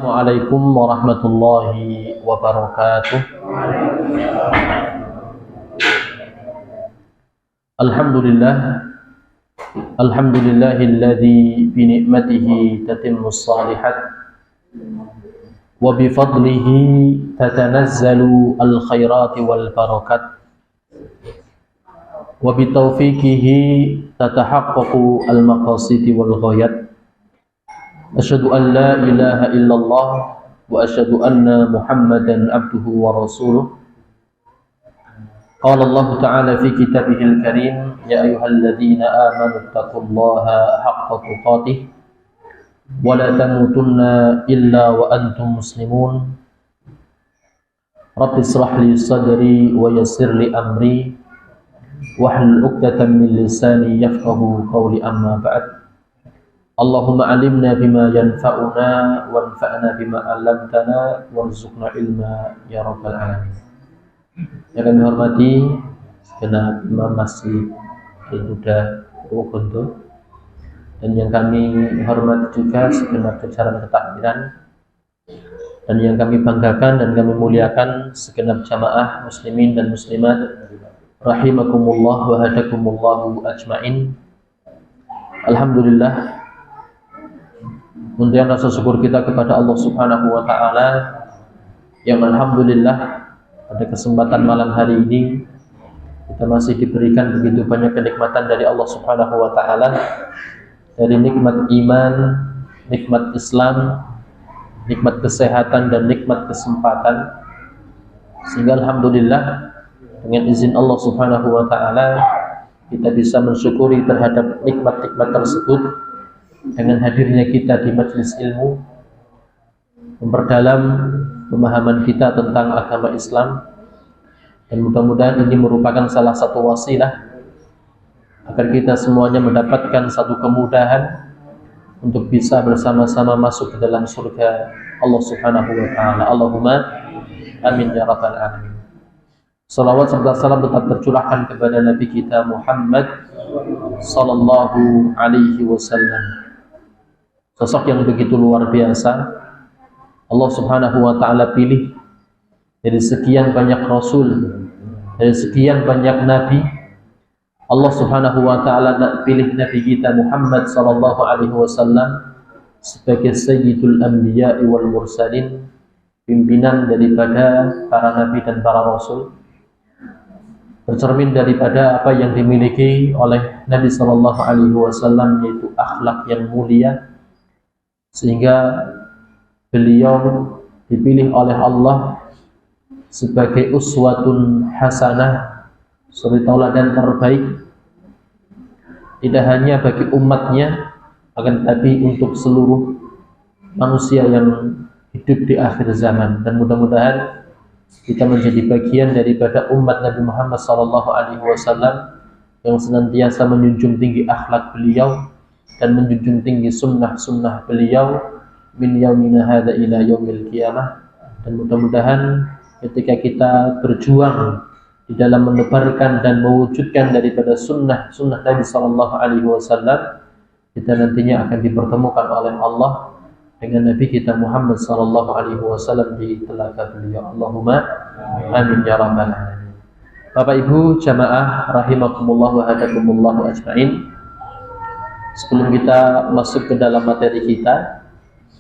Assalamualaikum warahmatullahi wabarakatuh. Alhamdulillahilladzi bi ni'matihi tatimmus shalihat wa bi fadlihi tatanazzalu al khairati wal barakat wa bi taufiqihi tatahaqqaqu al maqasidi wal ghayat. Asyhadu an la ilaha illallah wa asyhadu anna Muhammadan abduhu wa rasuluh. Qala Allah Ta'ala fi kitabihil karim, ya ayyuhalladzina amanu taqullaha haqqa tuqatih wa la tamutunna illa wa antum muslimun. Rabbi israh li sadri wa yassir li amri wahlul 'uqdatam min lisani yafqahu qawli, amma ba'd. Allahumma alimna bima yanfa'una wanfa'na bima 'allamtana warzuqna ilma ya rabbal alamin. Yang kami hormati segenap imam masjid Al-Huda Purwokerto, dan yang kami hormati juga segenap jajaran ketakbiran, dan yang kami banggakan dan kami muliakan segenap jamaah muslimin dan muslimat rahimakumullah wa hadakumullahu ajmain. Alhamdulillah, undian rasa syukur kita kepada Allah Subhanahu wa Ta'ala yang alhamdulillah pada kesempatan malam hari ini kita masih diberikan begitu banyak kenikmatan dari Allah Subhanahu wa Ta'ala, dari nikmat iman, nikmat Islam, nikmat kesehatan, dan nikmat kesempatan, sehingga alhamdulillah dengan izin Allah Subhanahu wa Ta'ala kita bisa mensyukuri terhadap nikmat-nikmat tersebut dengan hadirnya kita di majelis ilmu, memperdalam pemahaman kita tentang agama Islam, dan mudah-mudahan ini merupakan salah satu wasilah agar kita semuanya mendapatkan satu kemudahan untuk bisa bersama-sama masuk ke dalam surga Allah Subhanahu wa Ta'ala. Allahumma amin ya rabbal alamin. Salawat serta salam tetap tercurahkan kepada Nabi kita Muhammad sallallahu alaihi wasallam, sosok yang begitu luar biasa. Allah Subhanahu wa Ta'ala pilih dari sekian banyak rasul, dari sekian banyak nabi. Allah Subhanahu wa Ta'ala pilih Nabi kita Muhammad sallallahu alaihi wasallam sebagai sayyidul anbiya'i wal mursalin, pimpinan daripada para nabi dan para rasul, bercermin daripada apa yang dimiliki oleh Nabi sallallahu alaihi wasallam, yaitu akhlak yang mulia, sehingga beliau dipilih oleh Allah sebagai uswatun hasanah, suri tauladan terbaik, tidak hanya bagi umatnya, akan tetapi untuk seluruh manusia yang hidup di akhir zaman. Dan mudah-mudahan kita menjadi bagian daripada umat Nabi Muhammad SAW yang senantiasa menjunjung tinggi akhlak beliau dan menjunjung tinggi sunnah-sunnah beliau min yaumina hadza ila yaumil qiyamah. Dan mudah-mudahan ketika kita berjuang di dalam menebarkan dan mewujudkan daripada sunnah Nabi sallallahu alaihi wasallam, kita nantinya akan dipertemukan oleh Allah dengan Nabi kita Muhammad sallallahu alaihi wasallam di telaga beliau. Allahumma amin ya rabbal alamin. Bapak Ibu jamaah rahimakumullah wa hadakumullah ajmain. Sebelum kita masuk ke dalam materi kita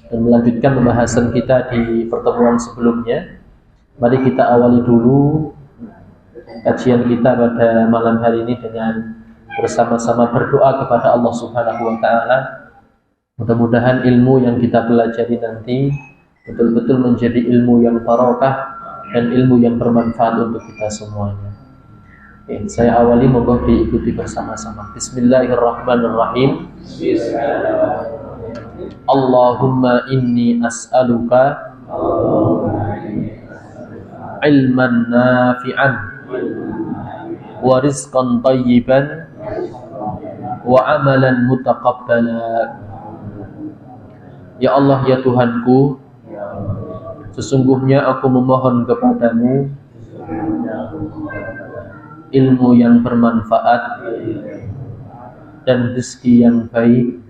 dan melanjutkan pembahasan kita di pertemuan sebelumnya, mari kita awali dulu kajian kita pada malam hari ini dengan bersama-sama berdoa kepada Allah Subhanahu wa Ta'ala. Mudah-mudahan ilmu yang kita pelajari nanti betul-betul menjadi ilmu yang barokah dan ilmu yang bermanfaat untuk kita semuanya. Oke, saya awali, monggo diikuti bersama-sama. Bismillahirrahmanirrahim. Allahumma inni as'aluka ilman nafi'an wa rizqan tayyiban wa amalan mutaqabbala. Ya Allah, ya Tuhanku, sesungguhnya aku memohon kepadamu ilmu yang bermanfaat dan rezeki yang baik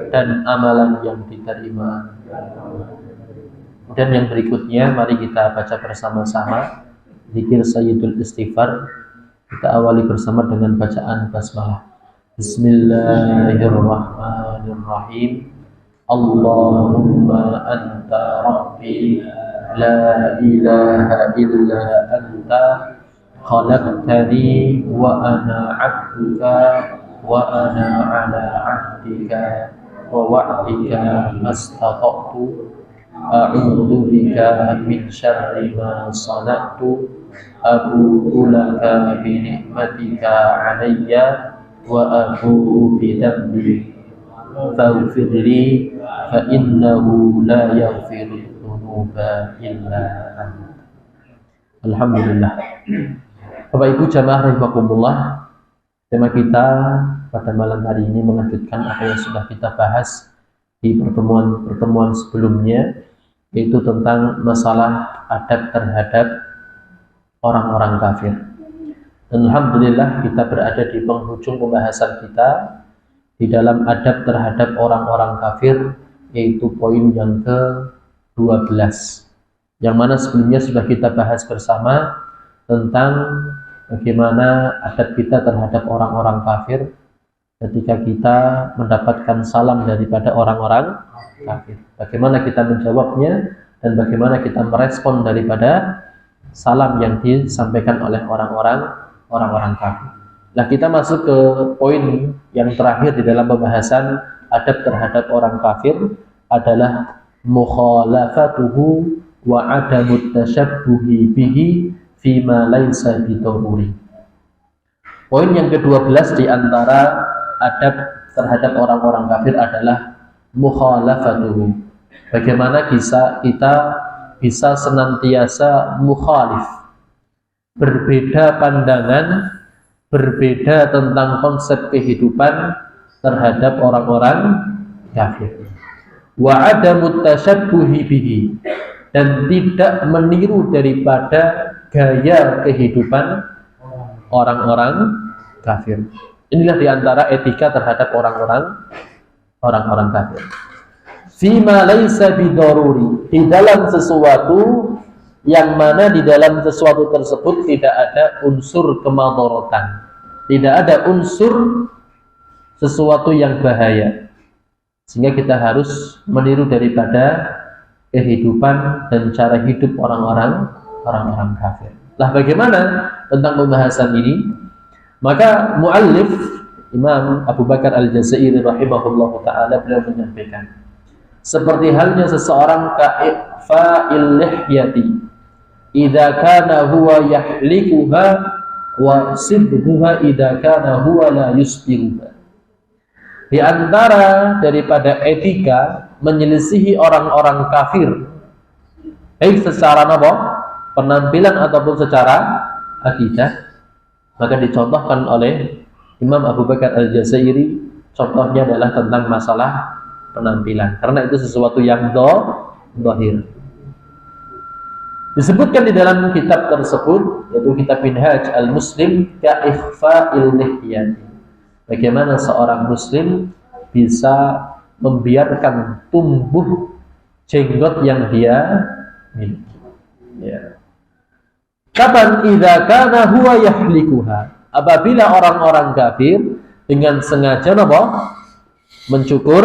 dan amalan yang diterima. Dan yang berikutnya mari kita baca bersama-sama zikir Sayyidul Istighfar. Kita awali bersama dengan bacaan basmalah. Bismillahirrahmanirrahim. Allahumma anta rabbi la ilaha illa anta khalaqtani wa ana 'abduka wa ana 'ala 'ahdika wa wa'dika mastata'tu a'udzu bika min syarri ma sana'tu abu'u laka bi ni'matika 'alayya wa abu'u bi dhanbi faghfir li fa innahu la yaghfiru dzunuba illa anta. Alhamdulillah. Bapak Ibu jamaah rahimakumullah, tema kita pada malam hari ini melanjutkan apa yang sudah kita bahas di pertemuan sebelumnya, yaitu tentang masalah adab terhadap orang-orang kafir. Dan alhamdulillah kita berada di penghujung pembahasan kita di dalam adab terhadap orang-orang kafir, yaitu poin yang ke-12, yang mana sebelumnya sudah kita bahas bersama tentang bagaimana adab kita terhadap orang-orang kafir ketika kita mendapatkan salam daripada orang-orang kafir. Bagaimana kita menjawabnya dan bagaimana kita merespon daripada salam yang disampaikan oleh orang-orang kafir. Nah, kita masuk ke poin yang terakhir di dalam pembahasan adab terhadap orang kafir adalah mukhalafatuhu wa adamut tashabbuhi bihi fima laisa bidaruri. Poin yang ke-12 di antara adab terhadap orang-orang kafir adalah mukhalafatuhu. Bagaimana kita bisa senantiasa mukhalif, berbeda pandangan, berbeda tentang konsep kehidupan terhadap orang-orang kafir. Wa adamut tasyabbuhi bihi, dan tidak meniru daripada gaya kehidupan orang-orang kafir. Inilah diantara etika terhadap orang-orang kafir. Fima laisa bidaruri, di dalam sesuatu yang mana di dalam sesuatu tersebut tidak ada unsur kemadharatan, tidak ada unsur sesuatu yang bahaya, sehingga kita harus meniru daripada kehidupan dan cara hidup orang-orang kafir. Lah bagaimana tentang pembahasan ini? Maka muallif Imam Abu Bakar Al-Jazairi rahimahullahu ta'ala beliau menyampaikan, seperti halnya seseorang ka'ifa'il lihyati idza kana huwa yahlikuha wa sibhuha idza kana huwa la yusbihuha. Di antara daripada etika menyelisihi orang-orang kafir, baik secara penampilan ataupun secara akidah, maka dicontohkan oleh Imam Abu Bakar Al-Jazairi, contohnya adalah tentang masalah penampilan, karena itu sesuatu yang zahir. Disebutkan di dalam kitab tersebut, yaitu kitab Minhaj Al-Muslim Ka'ifa'il Lihyati, bagaimana seorang muslim bisa membiarkan tumbuh jenggot yang dia miliki. Ya. Kapan idza kana huwa yahlikuha, apabila orang-orang kafir dengan sengaja mencukur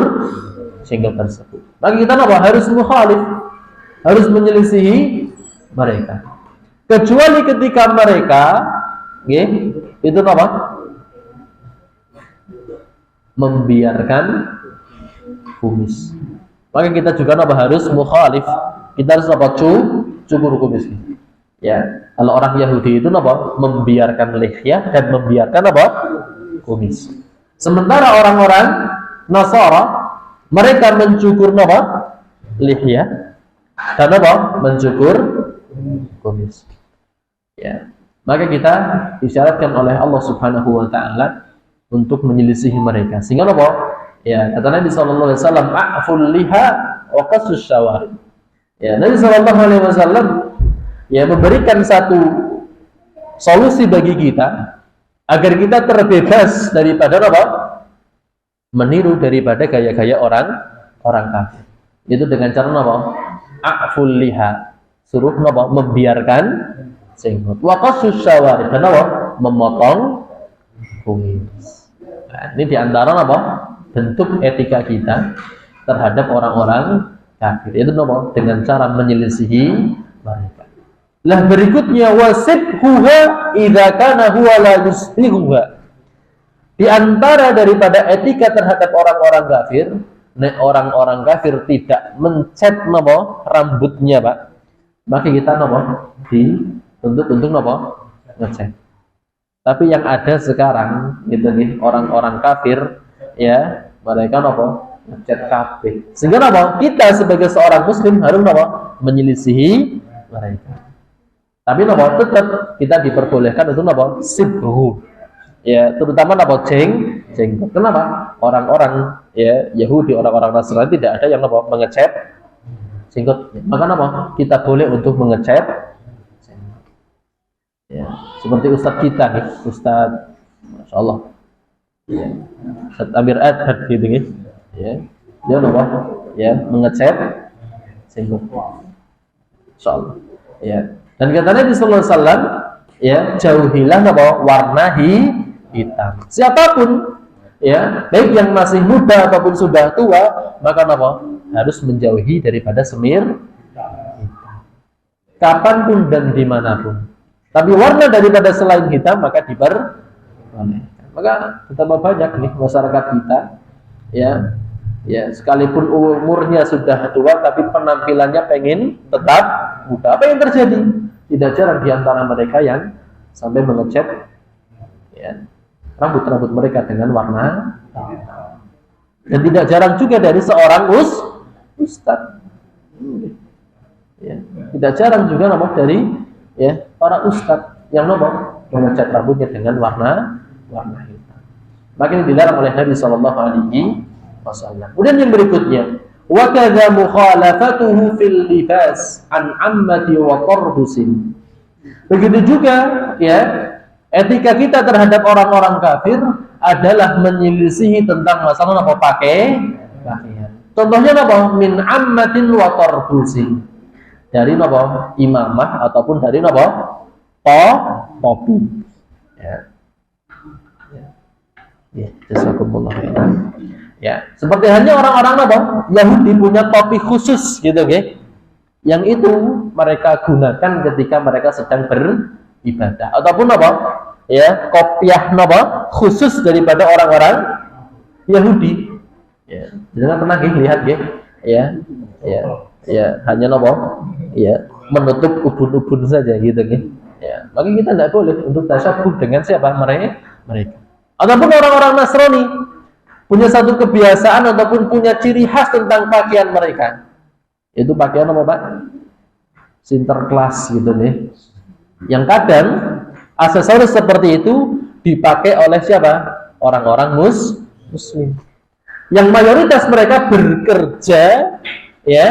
jenggot tersebut, maka kita harus mukhalif, harus menyelisihi mereka, kecuali ketika mereka itu membiarkan kumis, maka kita juga harus mukhalif, kita harus cukur kumis. Ya, kalau orang Yahudi itu membiarkan lihyah dan membiarkan kumis. Sementara orang-orang Nasara mereka mencukur lihyah dan mencukur kumis. Ya, maka kita disyaratkan oleh Allah Subhanahu wa taala untuk menyelisihi mereka. Sehingga ya, kata Nabi sallallahu alaihi wasallam, "A'ful liha wa qassus syawari." Ya, Nabi sallallahu alaihi wasallam ya memberikan satu solusi bagi kita agar kita terbebas daripada meniru daripada gaya-gaya orang kafir. Itu dengan cara a'ful liha, suruh napa membiarkan jenggot. Wa qasus syawari, dan napa memotong kumis. Nah, ini diantara apa bentuk etika kita terhadap orang-orang kafir, itu napa dengan cara menyelisihi mereka. Lah berikutnya wasibhuha idza kana huwa la yusbihuha. Di antara daripada etika terhadap orang-orang kafir, nek orang-orang kafir tidak mencet napa rambutnya, Pak, maka kita napa dituntut untuk napa ngecet. Tapi yang ada sekarang gitu nih, orang-orang kafir ya, mereka napa ngecet kabeh. Sehingga napa kita sebagai seorang muslim harus napa menyelisihi mereka. Tapi napa tetap kita diperbolehkan untuk napa sibhu. Ya, terutama napa jenggot. Kenapa? Orang-orang ya Yahudi, orang-orang Nasrani tidak ada yang napa mengecet jenggot. Maka napa kita boleh untuk mengecet jenggot. Ya, seperti ustadz kita nih, Ustadz Masya Allah ya, Ustadz Amir Adhad gitu nih ya, dia napa ya mengecet jenggot. Masya Allah ya. Dan kata Nabi sallallahu alaihi wasallam ya, jauhilah napa warna hitam. Siapapun ya, baik yang masih muda ataupun sudah tua, maka napa harus menjauhi daripada semir hitam. Kapanpun dan dimanapun. Tapi warna daripada selain hitam maka diperbolehkan. Maka betapa banyak nih masyarakat kita ya, sekalipun umurnya sudah tua tapi penampilannya pengen tetap muda. Apa yang terjadi? Tidak jarang di antara mereka yang sampai mengecat ya, rambut-rambut mereka dengan warna hitam. Dan tidak jarang juga dari seorang ustadz. Ya, tidak jarang juga nama dari ya para ustadz yang mengecat rambutnya dengan warna hitam. Maka dilarang oleh Nabi sallallahu alaihi wasallam. Kemudian yang berikutnya, wa kadza mukhalafatuhu fil libas an ammati wa qarbusin. Begitu juga ya, etika kita terhadap orang-orang kafir adalah menyelisihi tentang masalah apa pakaian. Contohnya apa? Min ammatin wa qarbusin. Dari apa? Imamah ataupun dari apa? Topi. Ya. Ya, jazakumullah khairan. Ya, seperti halnya orang-orang apa? Yahudi punya topi khusus gitu, okay? Yang itu mereka gunakan ketika mereka sedang beribadah. Ataupun apa? Ya, kopiah apa? Khusus daripada orang-orang Yahudi. Ya, jangan pernah lihat ya. Ya, hanya apa? Ya, menutup ubun-ubun saja gitu, okay? Ya, maka kita tidak boleh untuk tasyabuh dengan siapa? Mereka. Ataupun orang-orang Nasrani punya satu kebiasaan ataupun punya ciri khas tentang pakaian mereka. Itu pakaian apa, Pak? Sinterklas gitu nih. Yang kadang aksesoris seperti itu dipakai oleh siapa? Orang-orang muslim. Yang mayoritas mereka bekerja ya,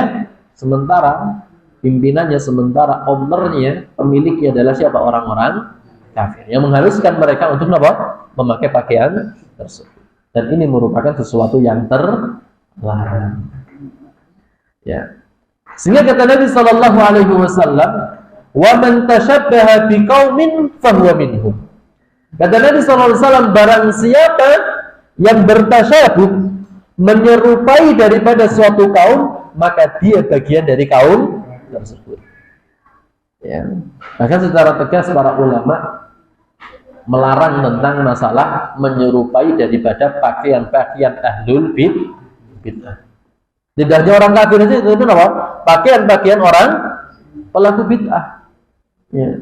sementara pimpinannya, sementara ownernya, pemiliknya adalah siapa? Orang-orang kafir. Yang mengharuskan mereka untuk apa? Memakai pakaian tersebut. Dan ini merupakan sesuatu yang terlarang. Ya. Sehingga kata Nabi sallallahu alaihi wasallam, "Wa man tashabbaha biqaumin fahuwa minhum." Kata Nabi sallallahu alaihi wasallam, barang siapa yang bertasyabuh, menyerupai daripada suatu kaum, maka dia bagian dari kaum tersebut. Ya. Bahkan secara tegas para ulama melarang tentang masalah menyerupai daripada pakaian-pakaian ahlul bid'ah. Tidak hanya orang kafir saja, itu apa? Pakaian-pakaian orang pelaku bid'ah. Ya.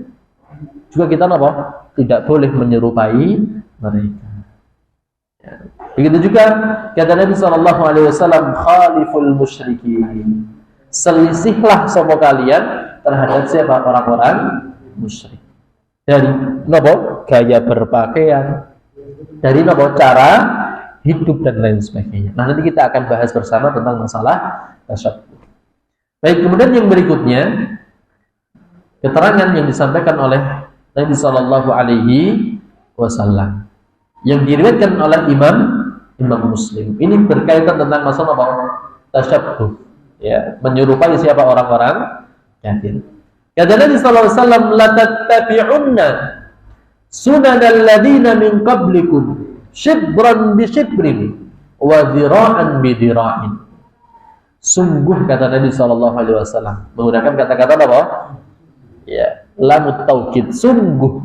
Juga kita apa? Tidak boleh menyerupai mereka. Ya. Begitu juga kata Nabi sallallahu alaihi wasallam, khaliful musyrikin. Selisihlah sama kalian terhadap siapa? Orang-orang musyrik. Dari gaya berpakaian, dari cara hidup dan lain sebagainya. Nah, nanti kita akan bahas bersama tentang masalah tasyabuh. Baik, kemudian yang berikutnya, keterangan yang disampaikan oleh Nabi sallallahu alaihi wasallam yang diriwayatkan oleh Imam Muslim. Ini berkaitan tentang masalah tasyabuh. Ya, menyerupai siapa orang-orang kafir. Kata Nabi sallallahu alaihi wasallam, "La tattabi'unna sunanal ladzina min qablikum shibran bi shibrin wa dhira'an bi dhira'in." Sungguh kata Nabi sallallahu alaihi wasallam, menggunakan kata-kata apa? Ya, lamut taukid, sungguh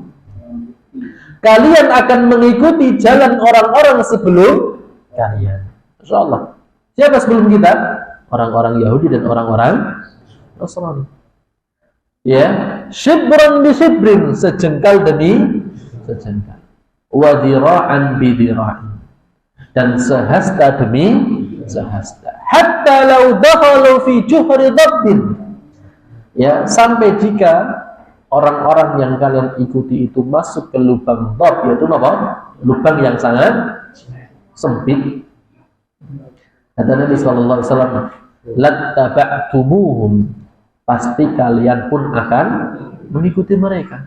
kalian akan mengikuti jalan orang-orang sebelum kalian. Insyaallah. Siapa sebelum kita? Orang-orang Yahudi dan orang-orang Nasrani. Ya, shibran bi shibrin, sejengkal demi sejengkal. Wa dhira'an bi dhira'in, dan sehasta demi sehasta. Hatta law dakhalu fi juhri dabbin. Ya, sampai jika orang-orang yang kalian ikuti itu masuk ke lubang dab, yaitu apa? Lubang yang sangat sempit. Kata Nabi sallallahu alaihi wasallam, "Lattaba'tumuhum," pasti kalian pun akan mengikuti mereka.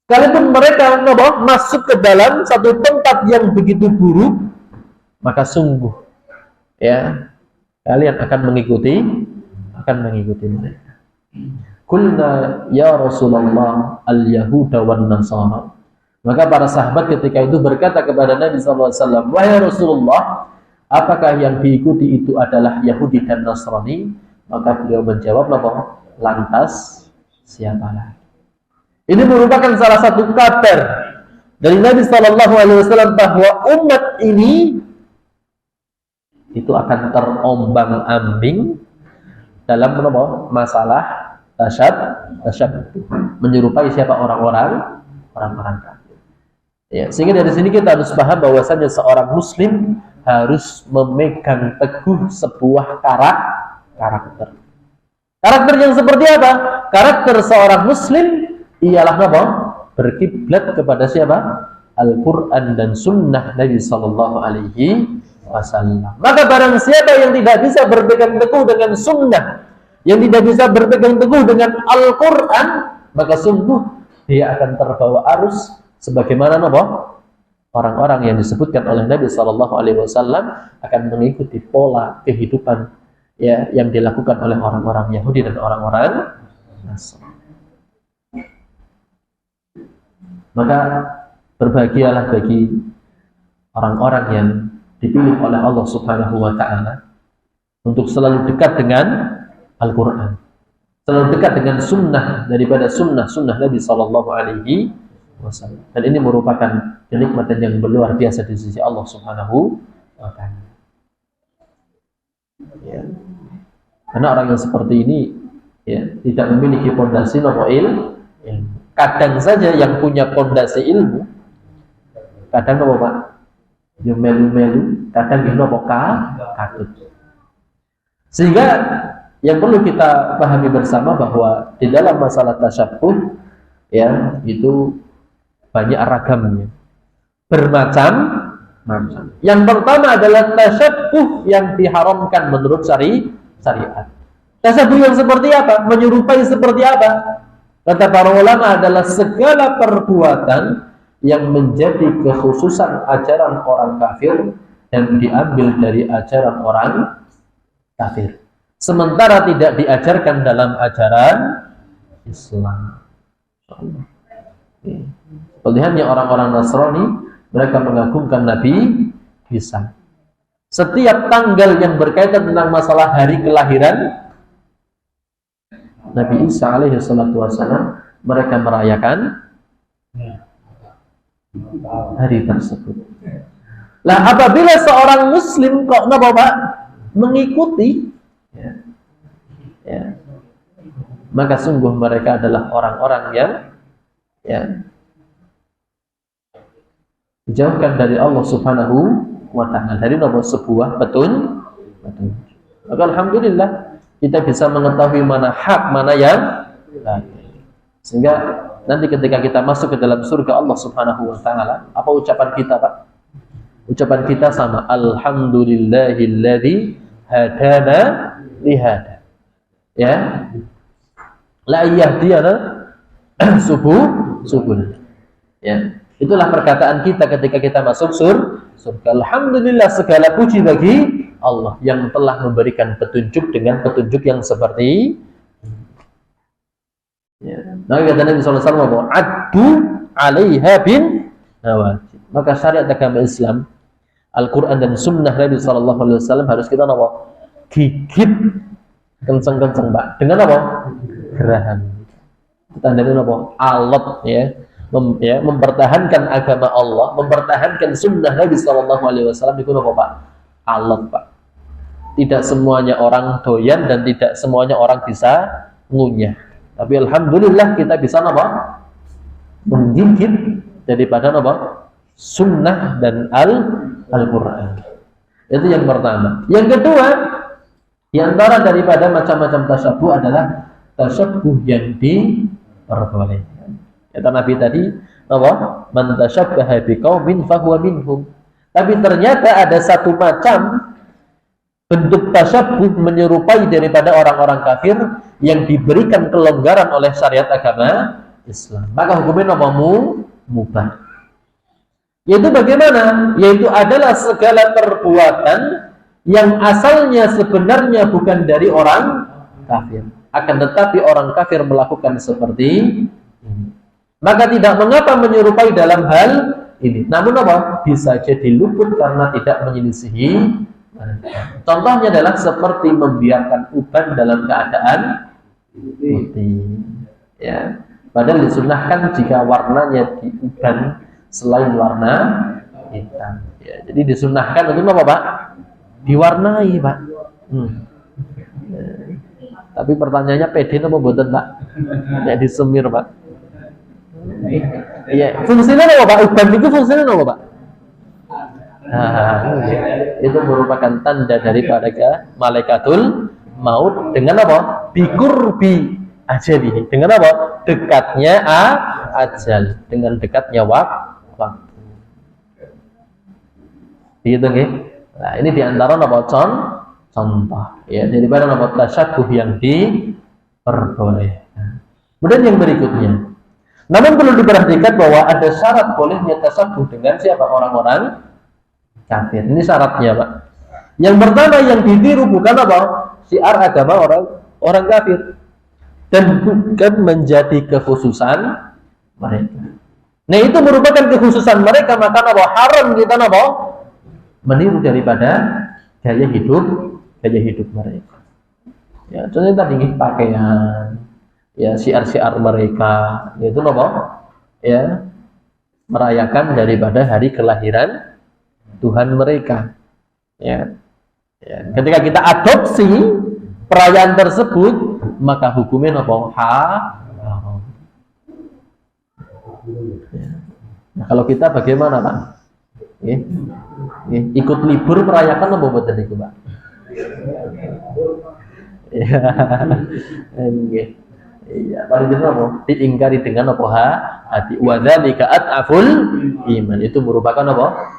Kalaupun mereka masuk ke dalam satu tempat yang begitu buruk, maka sungguh ya kalian akan mengikuti mereka. Qulna ya Rasulullah al-yahuda wan nasara. Maka para sahabat ketika itu berkata kepada Nabi sallallahu alaihi wasallam, "Wahai Rasulullah, apakah yang diikuti itu adalah Yahudi dan Nasrani?" Maka beliau menjawab, "Lantas siapa lagi?" Ini merupakan salah satu kabar dari Nabi sallallahu alaihi wasallam bahwa umat ini itu akan terombang-ambing dalam masalah tasyabbuh, menyerupai siapa orang-orang kafir. Ya, sehingga dari sini kita harus paham bahwasanya seorang muslim harus memegang teguh sebuah karakter. Karakter yang seperti apa? Karakter seorang muslim ialah apa? Berkiblat kepada siapa? Al-Quran dan Sunnah Nabi Sallallahu Alaihi Wasallam. Maka barang siapa yang tidak bisa berpegang teguh dengan Sunnah, yang tidak bisa berpegang teguh dengan Al-Quran, maka sungguh dia akan terbawa arus sebagaimana orang-orang yang disebutkan oleh Nabi Sallallahu Alaihi Wasallam akan mengikuti pola kehidupan ya yang dilakukan oleh orang-orang Yahudi dan orang-orang Nasrani. Maka berbahagialah bagi orang-orang yang dipilih oleh Allah Subhanahu wa taala untuk selalu dekat dengan Al-Quran, selalu dekat dengan sunnah daripada sunnah Nabi Sallallahu Alaihi Wasallam. Dan ini merupakan kenikmatan yang luar biasa di sisi Allah Subhanahu wa taala. Ya. Karena orang yang seperti ini ya, tidak memiliki pondasi ilmu. Kadang saja yang punya pondasi ilmu, kadang Pak? Yang melu-melu, kadang katut. Sehingga yang perlu kita pahami bersama bahwa di dalam masalah tasyabbuh ya itu banyak ragamnya, bermacam-macam. Yang pertama adalah tasyabbuh yang diharamkan menurut syariat. Tasyabbuh yang seperti apa? Menyerupai seperti apa? Kata para ulama adalah segala perbuatan yang menjadi kekhususan ajaran orang kafir dan diambil dari ajaran orang kafir, sementara tidak diajarkan dalam ajaran Islam. Seperti halnya orang-orang Nasrani, mereka mengagungkan Nabi Isa. Setiap tanggal yang berkaitan tentang masalah hari kelahiran Nabi Isa alaihi salatu wassalam, mereka merayakan hari tersebut. Nah, apabila seorang muslim kok mengikuti maka sungguh mereka adalah orang-orang yang dijauhkan dari Allah Subhanahu wa ta'ala, dari sebuah betul. Maka alhamdulillah kita bisa mengetahui mana hak, mana yang batil. Sehingga nanti ketika kita masuk ke dalam surga Allah Subhanahu wa ta'ala, apa ucapan kita, Pak? Ucapan kita sama, alhamdulillahilladzi hadana lihada. Ya. La yahdiyana subul. Ya. Itulah perkataan kita ketika kita masuk surga. Alhamdulillah, segala puji bagi Allah yang telah memberikan petunjuk dengan petunjuk yang seperti ya. Nah, kata Nabi SAW, "Addu 'alaiha bin nawajib." Maka syariat agama Islam, Al-Quran dan Sunnah Nabi SAW harus kita apa? Gigit kenceng-kenceng, Pak. Dengan apa? Geraham. Tandanya apa? Alot, ya. Mempertahankan agama Allah, mempertahankan Sunnah Nabi SAW itu apa, Pak? Alot, Pak. Tidak semuanya orang doyan dan tidak semuanya orang bisa ngunyah. Tapi alhamdulillah kita bisa apa? Menggigit daripada apa? Sunnah dan Al-Quran. Itu yang pertama. Yang kedua, di antara daripada macam-macam tasyabuh adalah tasyabuh yang diperbolehkan. Kata Nabi tadi, apa? Man tasyabbaha biqaumin fahuwa minhum. Tapi ternyata ada satu macam bentuk tasyabuh menyerupai daripada orang-orang kafir yang diberikan kelonggaran oleh syariat agama Islam. Maka hukumnya apa? Mubah. Yaitu bagaimana? Yaitu adalah segala perbuatan yang asalnya sebenarnya bukan dari orang kafir, akan tetapi orang kafir melakukan seperti ini. Maka tidak mengapa menyerupai dalam hal ini. Namun apa? Bisa jadi luput karena tidak menyelisihi. Contohnya adalah seperti membiarkan uban dalam keadaan putih. Ya. Padahal disunahkan jika warnanya di uban selain warna hitam. Ya, jadi disunahkan untuk apa, Pak? Diwarnai, Pak. Ya. Tapi pertanyaannya pede apa mboten, Pak? Ya disemir, Pak. Iya, fungsinya apa, Pak? Uban itu fungsinya apa, Pak? Nah, itu merupakan tanda daripada malaikatul maut dengan apa? Bikurbi ajalihi. Dengan apa? Dekatnya ajal, dengan dekatnya waktu. Gitu nggih. Nah, ini diantara apa? Contoh ya daripada apa tasyabuh yang diperbolehkan. Kemudian yang berikutnya. Namun perlu diperhatikan bahwa ada syarat bolehnya tasyabuh dengan siapa? Orang-orang kafir. Ini syaratnya, Pak. Yang pertama yang ditiru bukan apa? Syiar agama orang kafir. Dan bukan menjadi kekhususan mereka. Nah, itu merupakan kekhususan mereka, maka apa? Haram kita apa? Meniru daripada gaya hidup mereka. Ya, contohnya tadi pakaian, ya syiar-syiar mereka, yaitu apa? Ya, merayakan daripada hari kelahiran Tuhan mereka. Ya. Ya. Ketika kita adopsi perayaan tersebut, maka hukumnya apa? Haram. Ya. Nah, kalau kita bagaimana, Pak? Ya. Ya. Ikut libur merayakan apa betul itu, Pak? Ya. Iya, paling jelas apa? Diingkari dengan apa? Hati. Wa dzalika at'aful iman. Itu merupakan apa?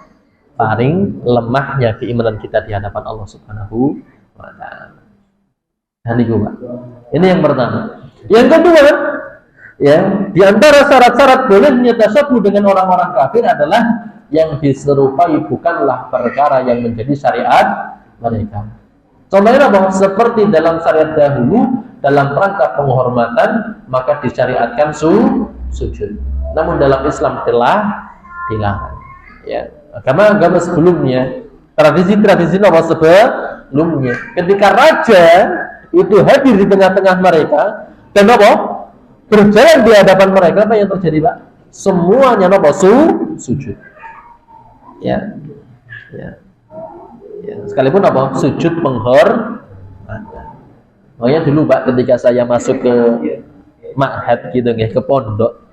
Paling lemahnya keimanan kita di hadapan Allah Subhanahu wa taala. Pak. Ini yang pertama. Yang kedua, ya, di antara syarat-syarat bolehnya tasyabuh dengan orang-orang kafir adalah yang diserupai bukanlah perkara yang menjadi syariat mereka. Contohnya apa? Seperti dalam syariat dahulu, dalam rangka penghormatan, maka disyariatkan sujud. Namun dalam Islam telah dilarang. Ya. Agama-agama sebelumnya, tradisi-tradisi apa sebelumnya, ketika raja itu hadir di tengah-tengah mereka dan apa? Berjalan di hadapan mereka, apa yang terjadi, Pak? Semuanya apa? Sujud. Ya. Ya. Ya. Sekalipun apa? Sujud penghormatan. Makanya dulu, Pak, ketika saya masuk ke ma'had gitu nggih, ke pondok,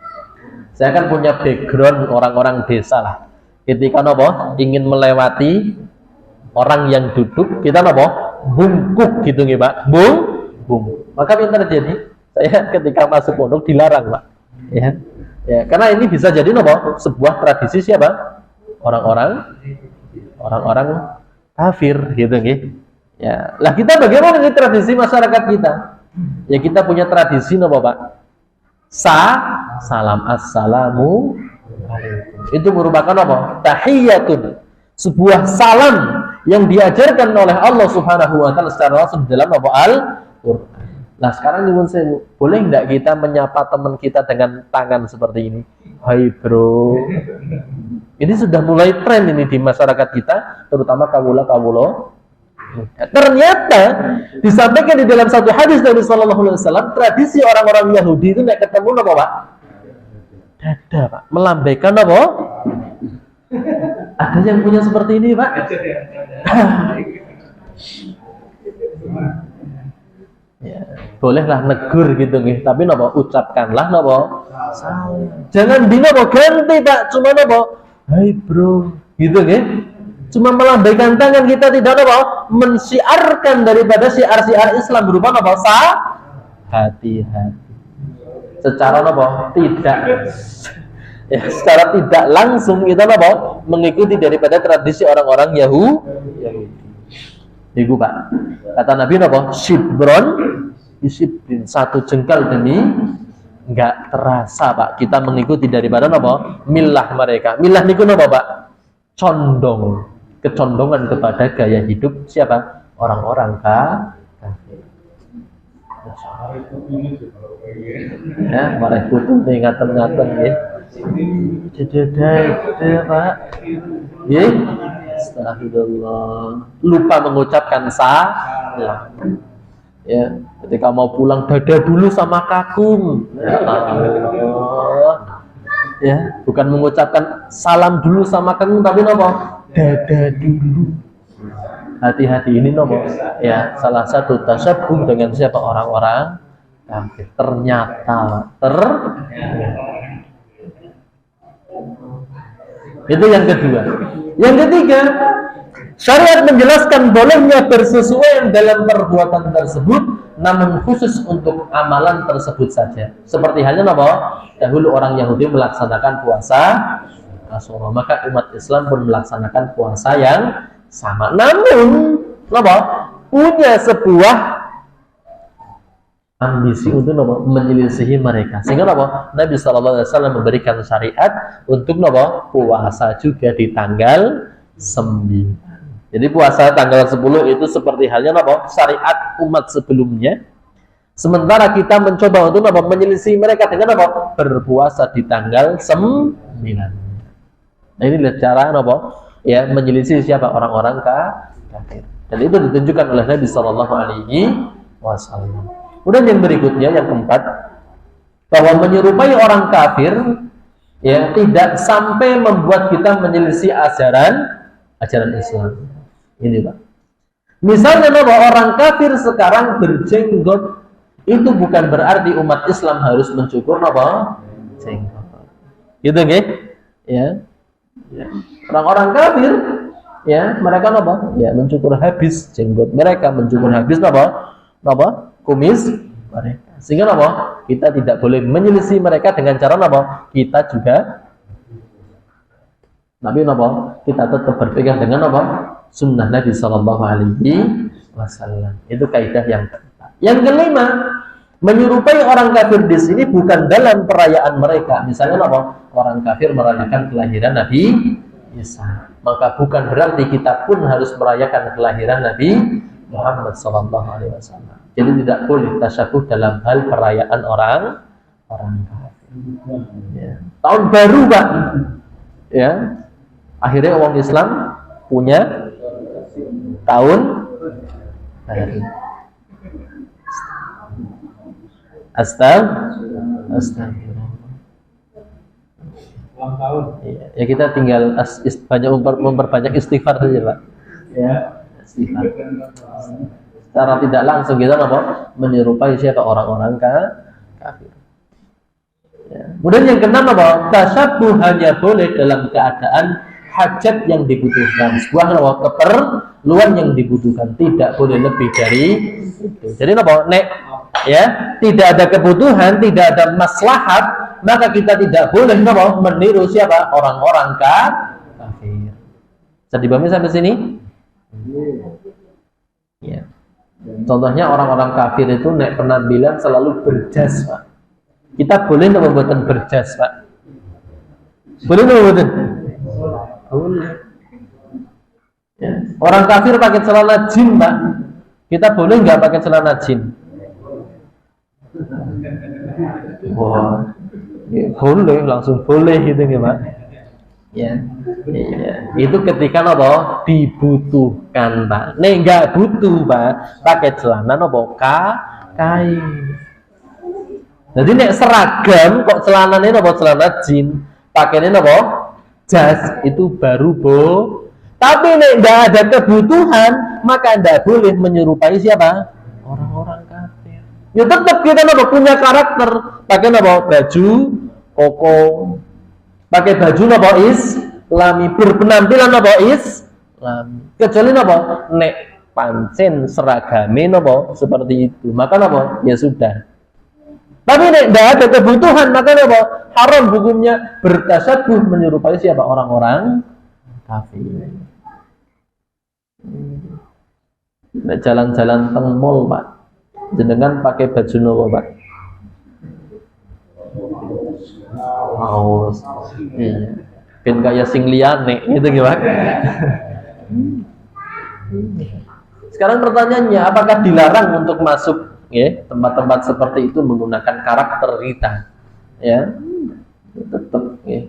saya kan punya background orang-orang desa lah. Ketika apa? Ingin melewati orang yang duduk, kita apa? Bungkuk gitu nggih, Pak. Bungkuk. Maka yang terjadi, saya ketika masuk pondok dilarang, Pak. Ya. Ya, karena ini bisa jadi apa? Sebuah tradisi siapa? Orang-orang kafir gitu nggih. Ya. Lah kita bagaimana ini tradisi masyarakat kita? Ya kita punya tradisi apa, Pak? Salam assalamu Itu merupakan apa? Tahiyatun, sebuah salam yang diajarkan oleh Allah Subhanahu wa taala secara langsung dalam apa? Al-Qur'an. Nah, sekarang nyuwun sewu, boleh enggak kita menyapa teman kita dengan tangan seperti ini? Hai bro. Ini sudah mulai tren ini di masyarakat kita, terutama kawula-kawula. Ternyata disampaikan di dalam satu hadis Nabi Sallallahu Alaihi Wasallam, tradisi orang-orang Yahudi itu nek ketemu apa Pak? Dada Pak, melambaikan apa? Ada yang punya seperti ini Pak? Ya, bolehlah negur gitu nih, tapi napa ucapkanlah napa? Jangan napa ganti Pak, cuma napa? Hai bro, gitu nih. Cuma melambaikan tangan, kita tidak apa mensiarkan daripada siar-siar Islam berupa apa? Hati-hati. Secara apa? Tidak. Ya, secara tidak langsung kita apa? Mengikuti daripada tradisi orang-orang Yahudi. Iku Pak. Kata Nabi apa? Shibron, disibrin, satu jengkal demi enggak terasa Pak. Kita mengikuti daripada apa? Milah mereka. Milah niku apa Pak? Condong. Kecondongan kepada gaya hidup siapa? Orang-orang kafir. Ya, marah putu ngaten-ngaten ya. Dedeh Pak. Nggih. Astagfirullah. Lupa mengucapkan salam. Ya, ketika mau pulang dada dulu sama kakung. Ya, bukan mengucapkan salam dulu sama kakung tapi apa? Dada dulu. Hati-hati ini nomor ya salah satu tasyabbuh dengan siapa orang-orang kafir. Ternyata itu yang kedua. Yang ketiga, syariat menjelaskan bolehnya bersesuaian dalam perbuatan tersebut, namun khusus untuk amalan tersebut saja. Seperti halnya apa? Dahulu orang Yahudi melaksanakan puasa Asyura, maka umat Islam pun melaksanakan puasa yang sama. Namun, apa? Punya sebuah ambisi untuk apa? Menyelisihi mereka. Sehingga apa? Nabi Sallallahu Alaihi Wasallam memberikan syariat untuk apa? Puasa juga di tanggal 9. Jadi puasa tanggal 10 itu seperti halnya apa? Syariat umat sebelumnya. Sementara kita mencoba untuk apa? Menyelisihi mereka dengan apa? Berpuasa di tanggal 9. Nah, ini cara apa? Ya, menyelisih siapa orang-orang kafir. Dan itu ditunjukkan oleh Nabi Sallallahu Alaihi Wasallam. Kemudian yang berikutnya, yang keempat, bahwa menyerupai orang kafir, ya tidak sampai membuat kita menyelisih ajaran Islam. Ini Pak. Misalnya bahwa orang kafir sekarang berjenggot, itu bukan berarti umat Islam harus mencukur apa? Jenggot. Gitu nggih? Ya. Ya. Orang-orang kafir ya mereka apa? Ya mencukur habis jenggot mereka, mencukur habis apa? Kumis mereka. Sehingga apa? Kita tidak boleh menyelisih mereka dengan cara apa? Kita juga Nabi apa? Kita tetap berpegang dengan apa? Sunnah Nabi Sallallahu Alaihi Wasallam. Itu kaidah yang keempat. Yang kelima, menyerupai orang kafir di sini bukan dalam perayaan mereka. Misalnya apa? Orang kafir merayakan kelahiran Nabi Isa. Maka bukan berarti kita pun harus merayakan kelahiran Nabi Muhammad Sallallahu Alaihi Wasallam. Jadi tidak boleh tasyabuh dalam hal perayaan orang kafir. Ya. Tahun baru Pak. Ya. Akhirnya orang Islam punya tahun baru. Astagfirullah. Ulang tahun. Ya kita tinggal banyak memperbanyak istighfar saja Pak. Ya, istighfar. Secara tidak langsung kita apa? Menyerupai siapa orang-orang kafir. Ya. Kemudian yang keenam apa? Tasyabuh hanya boleh dalam keadaan hajat yang dibutuhkan, sebuah keperluan yang dibutuhkan, tidak boleh lebih dari itu. Jadi apa? Nek ya, tidak ada kebutuhan, tidak ada maslahat, maka kita tidak boleh apa? Meniru siapa? Orang-orang kafir. Bisa dipahami sampai sini? Ya. Contohnya orang-orang kafir itu nek penampilan selalu berjas, Pak. Kita boleh membuatkan berjas, Pak. Boleh nggak betul? Boleh. Ya. Orang kafir pakai celana jin, Pak. Kita boleh nggak pakai celana jin? Wah, ya, boleh, langsung boleh gitu nih, Pak. Ya, itu ketika apa? Dibutuhkan, Pak. Nek nggak butuh, Pak, pakai celana apa? Kain. Jadi nek seragam kok celananya apa? Celana jin, pakainya apa? Jas, itu baru Tapi nek nggak ada kebutuhan, maka nggak boleh menyerupai siapa? Orang-orang kafir. Ya tetap kita apa? Punya karakter. Pakai apa? Baju koko. Pakai baju apa? Islami. Berpenampilan apa? Islami. Kecuali apa? Nek pancen seragame apa? Seperti itu. Maka apa? Ya sudah. Tapi nek tidak ada kebutuhan, maka apa? Haram hukumnya bertasabuh menyerupai siapa? Orang-orang kafir. Nek jalan-jalan teng mall, Pak, jenengan pakai baju nopo, Pak? Kaos. Iya. Ben kaya sing liyane, gitu gimana? Sekarang pertanyaannya, apakah dilarang untuk masuk ya tempat-tempat seperti itu menggunakan karakter kita? Ya, tetap ya.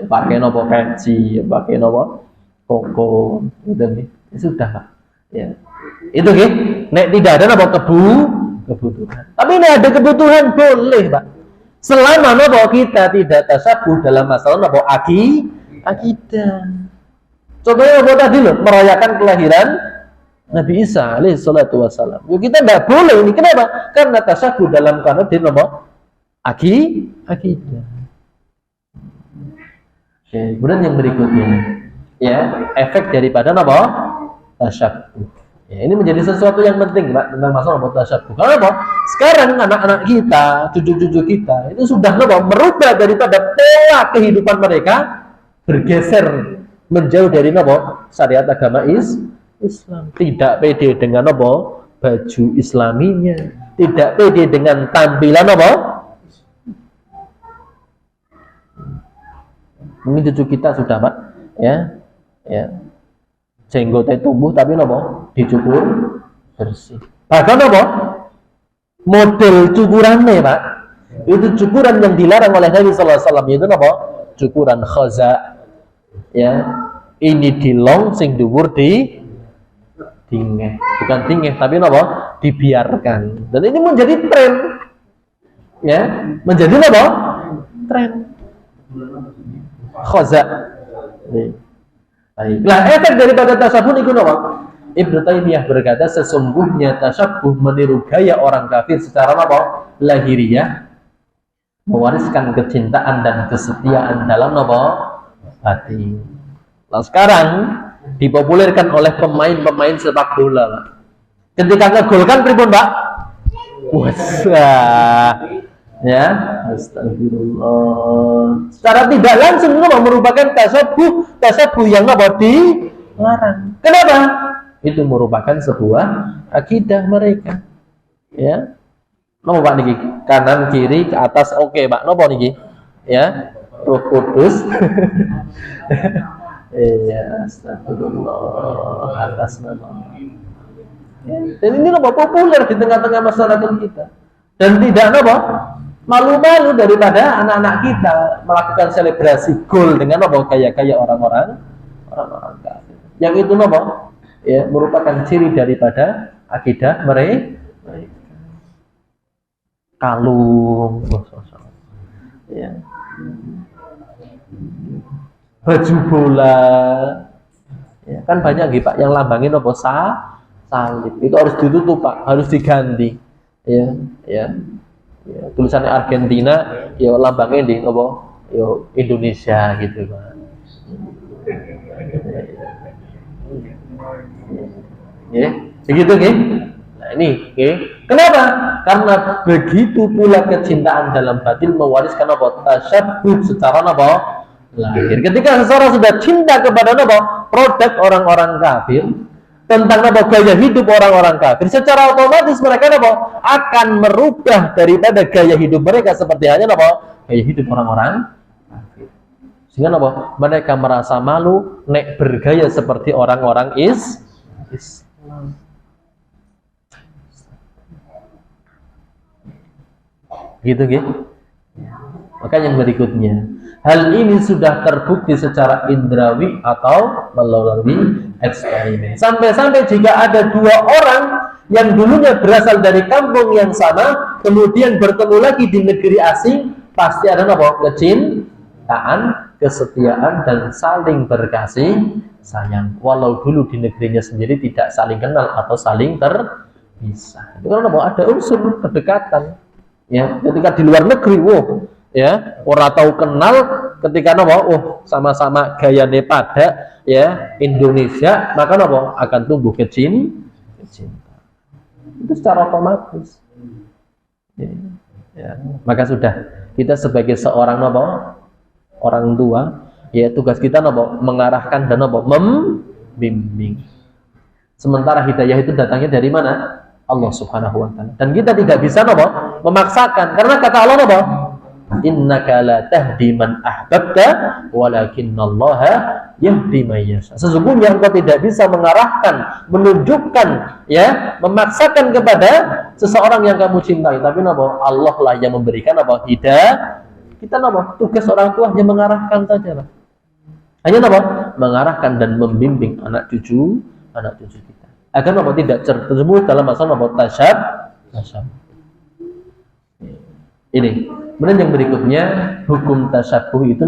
Pakai nopo peci, pakai nopo koko, gitu nih. Ya sudah, Pak. Ya. Itu gitu. Nek tidak ada nopo kebutuhan. Tapi nek ada kebutuhan boleh, Pak. Selama nopo kita tidak tasabuh dalam masalah nopo akidah. Contohnya nopo tadi loh, merayakan kelahiran Nabi Isa alaihi salatu wassalam. Ya kita tidak boleh ini. Kenapa? Karena tasabuh dalam karena di nopo akidah. Oke, kemudian yang berikutnya ya, efek daripada nopo tasabuh. Ya, ini menjadi sesuatu yang penting, Pak, tentang masalah tasabuh. Karena apa? Sekarang anak-anak kita, cucu-cucu kita itu sudah apa? Merubah daripada pola kehidupan mereka, bergeser menjauh dari apa? Syariat agama Islam. Tidak pede dengan apa? Baju Islaminya, tidak pede dengan tampilan apa? Mungkin cucu kita sudah, Pak, ya. Jenggotnya tumbuh tapi apa? Dicukur bersih. Bahkan apa? Model cukurannya, Pak, itu cukuran yang dilarang oleh Nabi sallallahu alaihi wasallam, itu apa? Cukuran khaza. Ya. Ini dilong sing dhuwur di tingeh. Bukan tingeh tapi apa? Dibiarkan. Dan ini menjadi tren. Ya, menjadi apa? Tren. Khaza. Nah, efek daripada tasabuh itu apa? Ibnu Taimiyah berkata, sesungguhnya tasabuh meniru gaya orang kafir secara apa? Lahiriah, mewariskan kecintaan dan kesetiaan dalam apa? Hati. Nah, sekarang dipopulerkan oleh pemain-pemain sepak bola, Pak. Ketika ngegolkan pripun, Pak? Wah. Ya, astagfirullah. Secara tidak langsung itu merupakan tasabuh yang apa? Dilarang. Kenapa? Itu merupakan sebuah akidah mereka. Ya. Nopo Pak niki? Kanan kiri ke atas oke, Pak. Nopo niki? Ya. Roh Kudus. Iya, astagfirullah. Atas nama. Dan ini nopo populer di tengah-tengah masyarakat kita. Dan tidak nopo malu-malu daripada anak-anak kita melakukan selebrasi gol dengan apa? Kayak orang-orang kafir. Yang itu apa? Ya, merupakan ciri daripada akidah mereka. Kalung, ya. Baju bola. Ya, kan banyak gitu, Pak, yang lambangin apa? Salib. Itu harus ditutup, Pak, harus diganti. Ya. Ya, tulisannya Argentina, ya lambangnya di apa? Ya Indonesia gitu, Pak. Ya, begitu nggih. Nah, ini nggih. Kenapa? Karena begitu pula kecintaan dalam batin mewariskan apa? Tasabuh secara apa? Lahir. Ketika seseorang sudah cinta kepada apa? Produk orang-orang kafir, tentang apa gaya hidup orang-orang kafir, secara otomatis mereka apa akan merubah daripada gaya hidup mereka seperti halnya apa gaya hidup orang-orang kafir. Sehingga apa? Mereka merasa malu nek bergaya seperti orang-orang Islam. Gitu gitu. Maka yang berikutnya, hal ini sudah terbukti secara indrawi atau melalui eksperimen. Sampai-sampai jika ada dua orang yang dulunya berasal dari kampung yang sama, kemudian bertemu lagi di negeri asing, pasti ada apa? Kecintaan, kesetiaan, dan saling berkasih sayang. Walau dulu di negerinya sendiri tidak saling kenal atau saling terpisah. Itu kan apa? Ada unsur kedekatan. Ya, ketika di luar negeri, ya, orang tahu kenal, ketika sama-sama gayane pada, ya, Indonesia, maka akan tumbuh kecintaan. Itu secara otomatis. Ya, maka sudah kita sebagai seorang orang tua, ya, tugas kita mengarahkan dan membimbing. Sementara hidayah itu datangnya dari mana? Allah Subhanahu wa taala. Dan kita tidak bisa memaksakan, karena kata Allah innaka la tahdi man ahbabta walakinallaha yahdi man yasha. Sesungguhnya engkau tidak bisa mengarahkan, menunjukkan, ya, memaksakan kepada seseorang yang kamu cintai, tapi Allah lah yang memberikan hidayah. Kita tugas orang tua hanya mengarahkan saja, hanya mengarahkan dan membimbing anak cucu kita agar tidak terjerumus dalam masalah tasyabbuh. Ini. Kemudian yang berikutnya, hukum tasyabbuh itu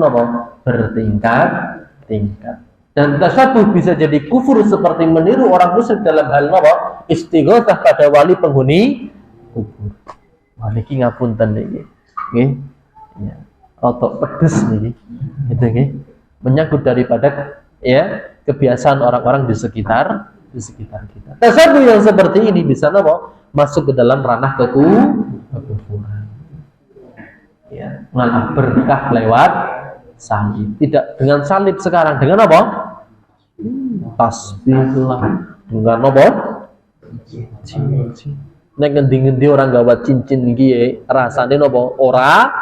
bertingkat-tingkat. Dan tasyabbuh bisa jadi kufur seperti meniru orang musyrik dalam hal istighatsah pada wali penghuni kubur. Wah, niki ngapunten niki. Nggih. Ya, rotok pedes niki. Gitu nggih. Menyangkut daripada, ya, kebiasaan orang-orang di sekitar kita. Tasyabbuh yang seperti ini bisa masuk ke dalam ranah kekufuran. Ya, malah berkah lewat salib. Tidak dengan salib sekarang, dengan tasbih lah, dengan cincin. Nek ngendi-ngendi orang gawat cincin iki rasane ora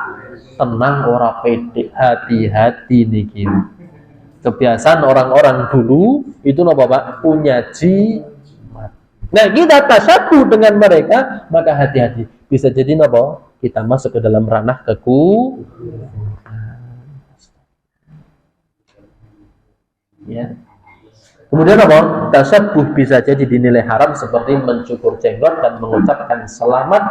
tenang, ora pede, hati-hati niki. Kebiasaan orang-orang dulu itu Pak, punya jimat. Nah, kita tasyabbuh dengan mereka, maka hati-hati. Bisa jadi kita masuk ke dalam ranah kekufuran. Ya. Kemudian tasyabbuh bisa jadi dinilai haram seperti mencukur jenggot dan mengucapkan selamat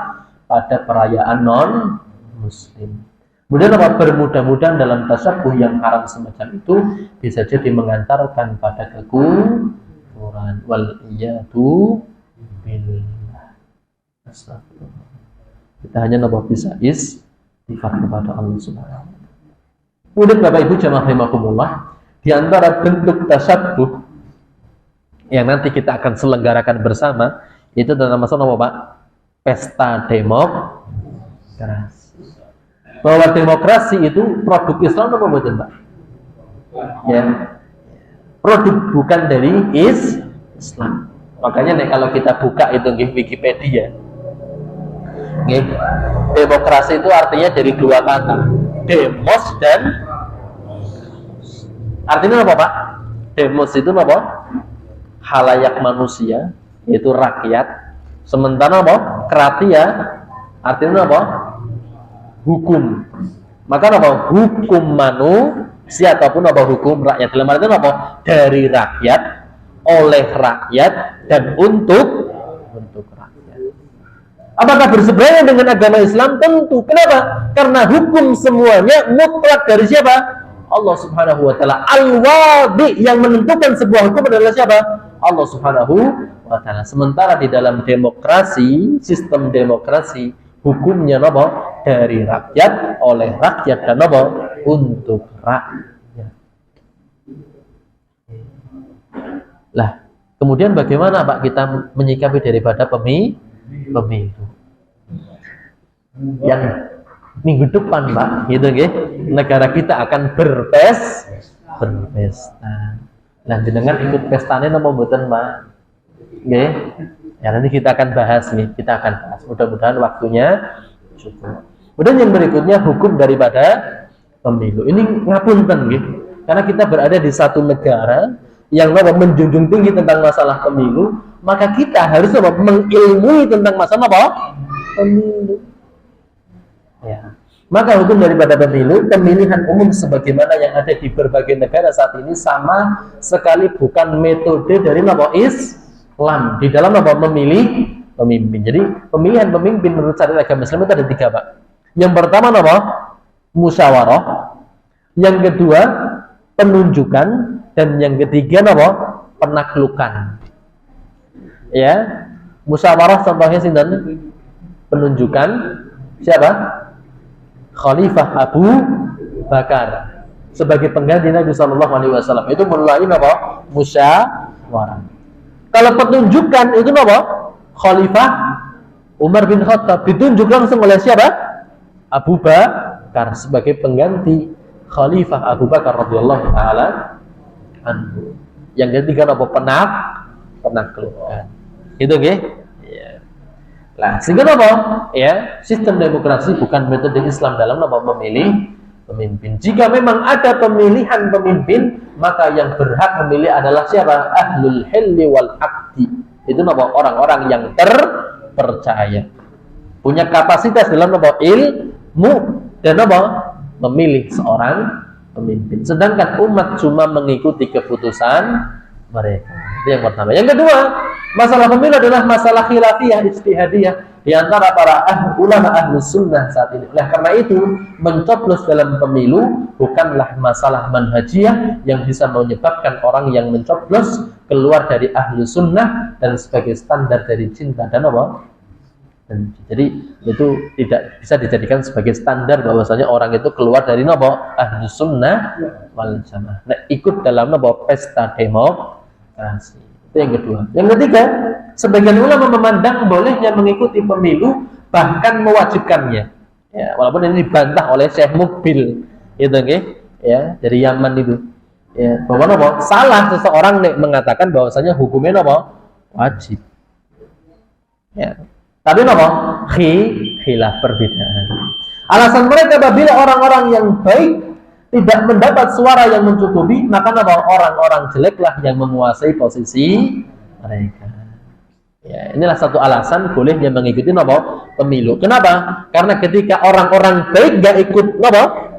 pada perayaan non-muslim. Kemudian bermudah-mudahan dalam tasyabbuh yang haram semacam itu bisa jadi mengantarkan pada kekufuran. Wal iyadu billah. Astagfirullah. Kita hanya bisa istighfar kepada Allah Subhanahu wa taala. Kemudian Bapak Ibu jamaah rahimakumullah, di antara bentuk tasyabbuh yang nanti kita akan selenggarakan bersama itu dalam masalah Pak? Pesta demokrasi. Bahwa demokrasi itu produk Islam apa betul, Pak? Ya. Produk bukan dari Islam. Makanya kalau kita buka itu Wikipedia, demokrasi itu artinya dari dua kata, demos dan artinya apa, Pak? Demos itu apa? Halayak manusia, yaitu rakyat. Sementara kratia artinya apa? Hukum. Maka hukum manusia ataupun hukum rakyat. Dalam artian dari rakyat, oleh rakyat, dan untuk rakyat. Apakah berseberangan dengan agama Islam? Tentu. Kenapa? Karena hukum semuanya mutlak dari siapa? Allah Subhanahu wa taala. Al-wadi, yang menentukan sebuah hukum adalah siapa? Allah Subhanahu wa taala. Sementara di dalam demokrasi, sistem demokrasi, hukumnya dari rakyat, oleh rakyat, dan untuk rakyat. Lah, kemudian bagaimana Pak kita menyikapi daripada pemilu? Yang minggu depan Pak, gitu nggih, negara kita akan berpesta. Nah, jenengan ikut pestane napa mboten, Pak? Nggih. Ya, nanti kita akan bahas nih, Mudah-mudahan waktunya cukup. Kemudian yang berikutnya hukum daripada pemilu. Ini ngapunten gitu. Karena kita berada di satu negara yang menjunjung tinggi tentang masalah pemilu, maka kita harus mengilmui tentang masalah pemilu. Ya. Maka hukum daripada pemilu, pemilihan umum sebagaimana yang ada di berbagai negara saat ini sama sekali bukan metode dari Islam di dalam memilih pemimpin. Jadi pemilihan pemimpin menurut syariat agama Islam itu ada 3, Pak. Yang pertama musyawarah, yang kedua penunjukan, dan yang ketiga penaklukan. Ya, musyawarah contohnya sinten? Penunjukan siapa? Khalifah Abu Bakar sebagai pengganti Nabi Sallallahu Alaihi Wasallam. Itu mulai musyawarah. Kalau penunjukan itu Khalifah Umar bin Khattab ditunjuk langsung oleh siapa? Abu Bakar sebagai pengganti Khalifah Abu Bakar radhiyallahu taala anhu. Yang ketiga penaklukan. Itu nggih. Nah, sehingga ya, sistem demokrasi bukan metode Islam dalam memilih pemimpin. Jika memang ada pemilihan pemimpin, maka yang berhak memilih adalah siapa? Ahlul hilli wal aqdi. Itu orang-orang yang terpercaya, punya kapasitas dalam ilmu dan memilih seorang pemimpin. Sedangkan umat cuma mengikuti keputusan mereka. Itu yang pertama. Yang kedua, masalah pemilu adalah masalah khilafiyah ijtihadiyah di antara para ulama ahlus sunnah saat ini. Oleh karena itu, mencoblos dalam pemilu bukanlah masalah manhajiyah yang bisa menyebabkan orang yang mencoblos keluar dari ahlus sunnah dan sebagai standar dari cinta dan jadi itu tidak bisa dijadikan sebagai standar bahwasanya orang itu keluar dari ahlus sunnah wal jamaah. Nah, ikut dalam pesta demokrasi. Itu yang kedua. Yang ketiga, sebagian ulama memandang bolehnya mengikuti pemilu, bahkan mewajibkannya. Ya, walaupun ini dibantah oleh Syekh Mukbil, itu ya, dari Yaman itu. Ya, bahwa salah seseorang mengatakan bahwasanya hukumnya wajib. Ya. Tapi khilaf perbedaan. Alasan mereka apabila orang-orang yang baik tidak mendapat suara yang mencukupi, maka orang-orang jeleklah yang menguasai posisi mereka. Ya, inilah satu alasan bolehnya mengikuti pemilu. Kenapa? Karena ketika orang-orang baik gak ikut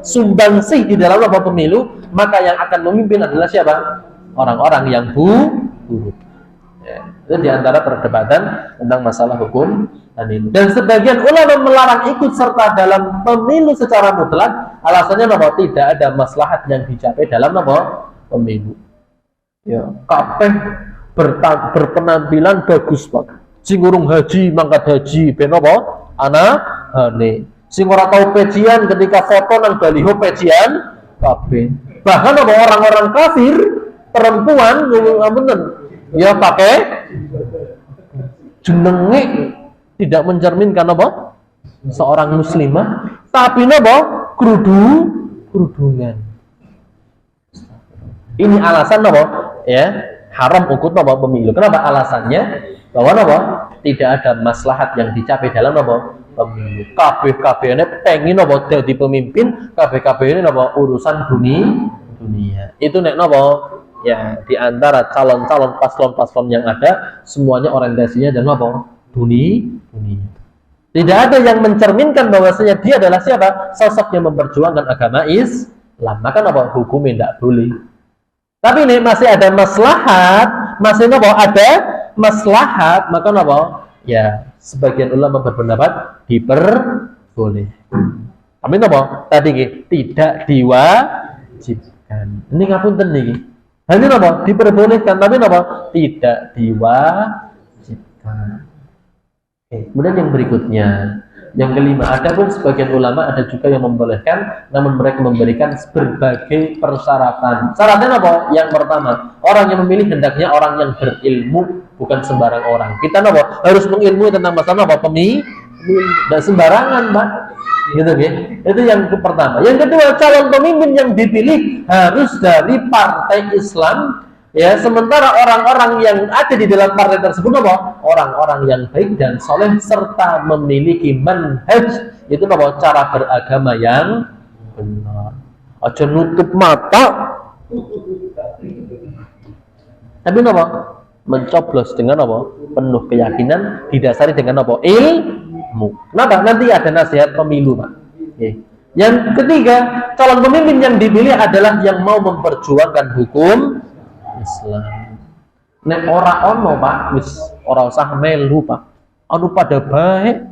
sumbangsih di dalam pemilu, maka yang akan memimpin adalah siapa? Orang-orang yang buruk. Ya, itu diantara perdebatan tentang masalah hukum pemilu. Dan sebagian ulama melarang ikut serta dalam pemilu secara mutlak. Alasannya tidak ada maslahat yang dicapai dalam pemilu. Ya, kabeh berpenampilan bagus, Pak. Sing urung haji mangkat haji ben anane. Sing ora tau pecian ketika foto nang baliho pecian kabeh. Bahkan orang-orang kafir perempuan ya pakai jenenge tidak mencerminkan seorang muslimah, tapi kerudungan. Ini alasan ya haram ikut pemilu. Kenapa alasannya? Bahwa tidak ada maslahat yang dicapai dalam pemilu. Kabeh-kabehane pengen dadi pemimpin, kabeh-kabehane urusan dunia. Itu ya, di antara calon-calon paslon-paslon yang ada, semuanya orientasinya dan dunia. Tidak ada yang mencerminkan bahwasanya dia adalah siapa? Sosok yang memperjuangkan agama Islam. Maka hukumnya tidak boleh. Tapi ini masih ada maslahat, ada maslahat, maka ya sebagian ulama berpendapat diperbolehkan. Tapi tadi tidak diwajibkan. Ini ngapunten niki. Hanya diperbolehkan, tapi tidak diwajibkan. Kemudian yang berikutnya, yang kelima, ada pun sebagian ulama ada juga yang membolehkan, namun mereka memberikan berbagai persyaratan. Syaratnya Yang pertama, orang yang memilih hendaknya orang yang berilmu, bukan sembarang orang. Kita harus mengilmui tentang masalah pemilu, tidak sembarangan, Mbak. Gitu, itu yang pertama. Yang kedua, calon pemimpin yang dipilih harus dari partai Islam. Ya, sementara orang-orang yang ada di dalam partai tersebut orang-orang yang baik dan soleh serta memiliki manhaj, itu cara beragama yang benar. Aja nutup mata. Tapi apa? Mencoblos dengan apa? Penuh keyakinan, didasari dengan apa? Ilmu. Kenapa? Nanti ada nasihat pemilu, Pak. Okay. Yang ketiga, calon pemimpin yang dipilih adalah yang mau memperjuangkan hukum Islam. Nek ora ono, Pak, wis ora usah melu, Pak. Anu pada baik.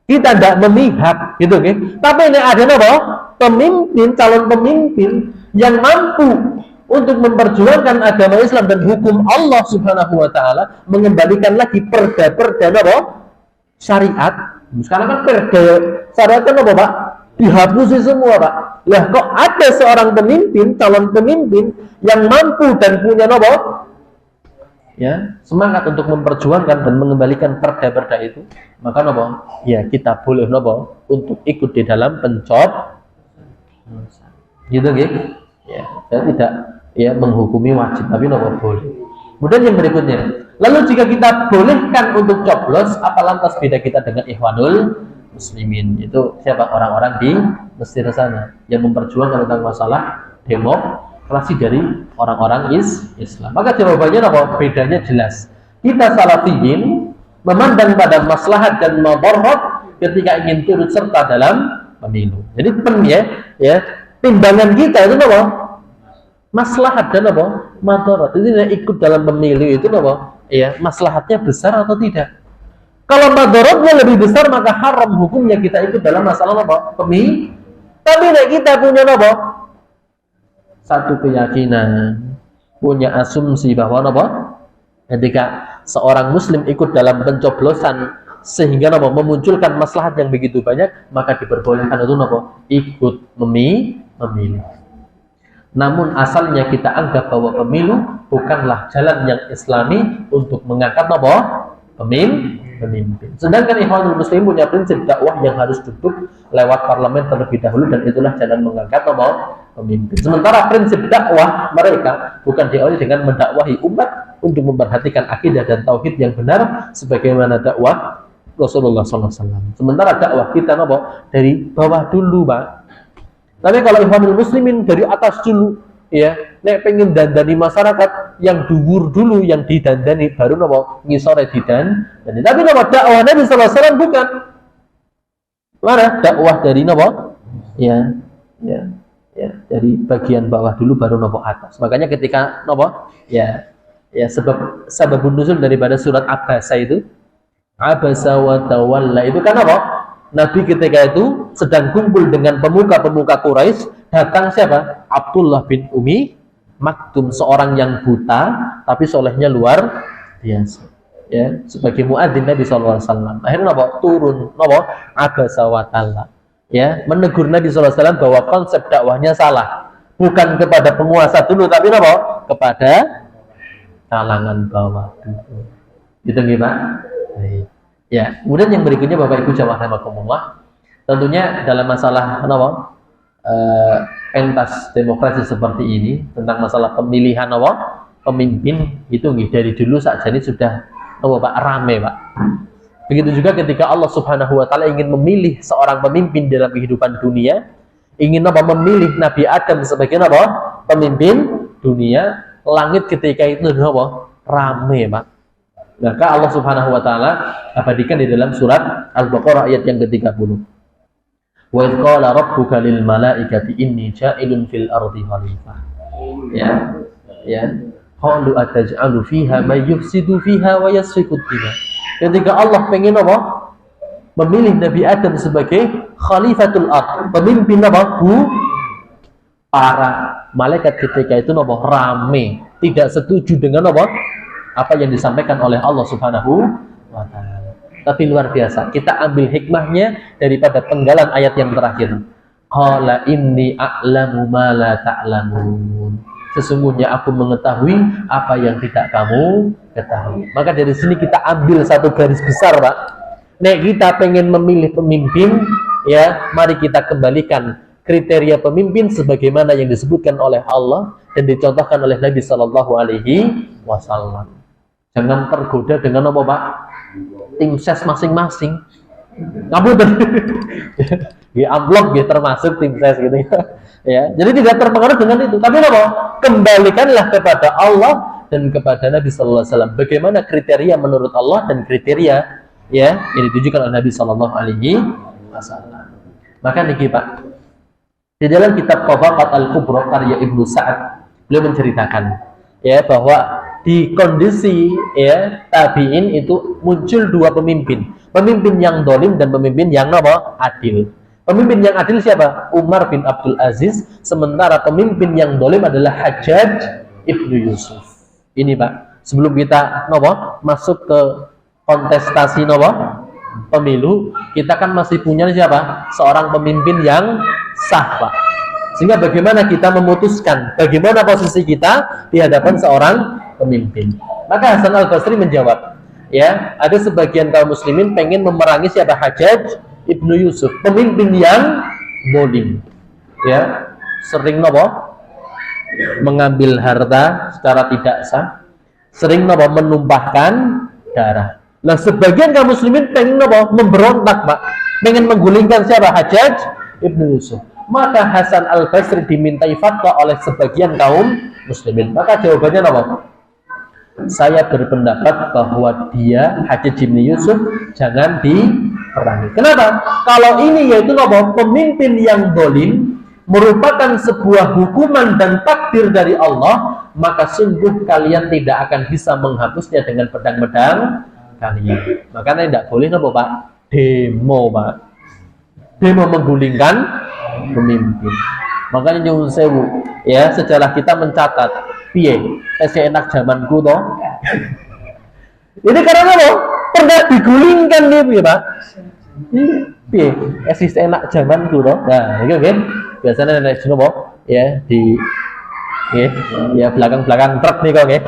Kita tidak memihak, gitu, okay? Tapi nek ada apa? Pemimpin, calon pemimpin yang mampu untuk memperjuangkan agama Islam dan hukum Allah Subhanahu wa taala, mengembalikan lagi perda-perda apa? Syariat. Sekarang kan perda syariat kan apa, Pak? Dihapusi semua, Pak. Lah kok ada seorang pemimpin, calon pemimpin yang mampu dan punya apa? Ya, semangat untuk memperjuangkan dan mengembalikan perda-perda itu, maka apa? Ya, kita boleh apa? Untuk ikut di dalam gitu, gitu. Ya, saya tidak ya menghukumi wajib, tapi apa boleh. Kemudian yang berikutnya, lalu jika kita bolehkan untuk coblos, apa lantas beda kita dengan Ikhwanul Muslimin? Itu siapa? Orang-orang di Mesir sana yang memperjuangkan tentang masalah demokrasi dari orang-orang Islam. Maka jawabannya apa? Bedanya jelas. Kita Salafiyin memandang pada maslahat dan madarat ketika ingin turut serta dalam pemilu. Jadi timbangan kita itu apa? Maslahat dan apa? Madarat. Jadi ikut dalam pemilu itu apa? Ya, maslahatnya besar atau tidak? Kalau madaratnya lebih besar, maka haram hukumnya kita ikut dalam masalah apa? Pemilu. Tapi kita punya apa? Satu keyakinan, punya asumsi bahwa apa? Ketika seorang muslim ikut dalam pencoblosan sehingga apa? Memunculkan maslahat yang begitu banyak, maka diperbolehkan itu apa? Ikut memilih. Namun asalnya kita anggap bahwa pemilu bukanlah jalan yang islami untuk mengangkat apa? Pemimpin. Sedangkan Ikhwanul Muslimin punya prinsip dakwah yang harus duduk lewat parlemen terlebih dahulu, dan itulah jalan mengangkat apa? Pemimpin. Sementara prinsip dakwah mereka bukan diawali dengan mendakwahi umat untuk memperhatikan akidah dan tauhid yang benar sebagaimana dakwah Rasulullah SAW. Sementara dakwah kita apa? Dari bawah dulu, Pak. Tapi kalau Ikhwanul Muslimin dari atas dulu, ya, nek pengen dandani masyarakat yang dhuwur dulu, yang didandani baru napa ngisore didandani. Tapi napa dakwah Nabi sallallahu alaihi wasallam bukan. Mana dakwah dari napa? Ya, dari bagian bawah dulu baru napa atas. Makanya ketika napa? Ya, sebabun nuzul daripada surat Abasa itu, Abasa wa tawalla itu kan apa? Nabi ketika itu sedang kumpul dengan pemuka-pemuka Quraisy, datang siapa? Abdullah bin Umi Maktum, seorang yang buta tapi solehnya luar biasa. Ya, sebagai muadzin Nabi sallallahu alaihi wasallam. Akhirnya apa? Turun apa? Abasa wa tawalla. Ya, menegur Nabi sallallahu alaihi wasallam bahwa konsep dakwahnya salah. Bukan kepada penguasa dulu, tapi apa? Kepada kalangan bawah dulu. Gitu nggih, Pak? Baik. Ya, kemudian yang berikutnya Bapak Ibu jamaah rahimakumullah, tentunya dalam masalah pentas demokrasi seperti ini, tentang masalah pemilihan pemimpin itu dari dulu saja ini sudah Pak rame, Pak. Begitu juga ketika Allah Subhanahu wa taala ingin memilih seorang pemimpin dalam kehidupan dunia, ingin memilih Nabi Adam sebagai pemimpin dunia, langit ketika itu rame, Pak. Maka Allah Subhanahu wa taala abadikan di dalam surat Al-Baqarah ayat yang ke-30. Wa idz qala rabbuka lil malaikati inni ja'ilun fil ardi khalifah. Ya. Qalu ataj'alu fiha may yufsidu fiha wa yasfiku dima. Ketika Allah pengen memilih Nabi Adam sebagai khalifatul ard, pemimpin para malaikat ketika itu rame, tidak setuju dengan apa yang disampaikan oleh Allah Subhanahu wa taala. Tapi luar biasa, kita ambil hikmahnya daripada penggalan ayat yang terakhir. Qala inni a'lamu ma la ta'lamun. Sesungguhnya aku mengetahui apa yang tidak kamu ketahui. Maka dari sini kita ambil satu garis besar, Pak. Nek kita pengen memilih pemimpin, ya, mari kita kembalikan kriteria pemimpin sebagaimana yang disebutkan oleh Allah dan dicontohkan oleh Nabi Sallallahu Alaihi Wasallam. Jangan tergoda dengan apa, Pak? Tim ses masing-masing. Kamu amplop termasuk tim ses gitu ya. Jadi tidak terpengaruh dengan itu. Tapi apa? Kembalikanlah kepada Allah dan kepada Nabi sallallahu alaihi wasallam. Bagaimana kriteria menurut Allah dan kriteria ya yang ditujukan oleh Nabi sallallahu alaihi wasallam. Maka niki Pak, di dalam kitab Tabaqat Al-Kubra karya Ibnu Sa'ad, beliau menceritakan ya bahwa di kondisi ya tabi'in itu muncul dua pemimpin yang dolim dan pemimpin yang adil. Pemimpin yang adil siapa? Umar bin Abdul Aziz. Sementara pemimpin yang dolim adalah Hajjaj ibnu Yusuf. Ini Pak, sebelum kita masuk ke kontestasi pemilu, kita kan masih punya siapa? Seorang pemimpin yang sah Pak. Sehingga bagaimana kita memutuskan bagaimana posisi kita di hadapan seorang pemimpin. Maka Hasan Al-Basri menjawab, ya, ada sebagian kaum muslimin pengen memerangi siapa? Hajjaj ibnu Yusuf, pemimpin yang dolim, ya, sering mengambil harta secara tidak sah, sering menumpahkan darah. Nah, sebagian kaum muslimin pengen memberontak Pak, pengen menggulingkan siapa? Hajjaj ibnu Yusuf. Maka Hasan Al-Basri dimintai fatwa oleh sebagian kaum muslimin. Maka jawabannya saya berpendapat bahwa dia Hajjaj ibnu Yusuf jangan diperangi. Kenapa? Kalau ini yaitu pemimpin yang dolim, merupakan sebuah hukuman dan takdir dari Allah, maka sungguh kalian tidak akan bisa menghapusnya dengan pedang-pedang kalian. Makanya tidak boleh Pak? Demo Pak. Demo menggulingkan pemimpin. Makanya nyuwun sewu, ya, sejarah kita mencatat piye esek enak zamanku toh. Ini karena pernah digulingkan nih Pak. Piye esek enak zamanku toh. Nah, itu kan biasanya nek ya di ya belakang-belakang truk nih kok nggih.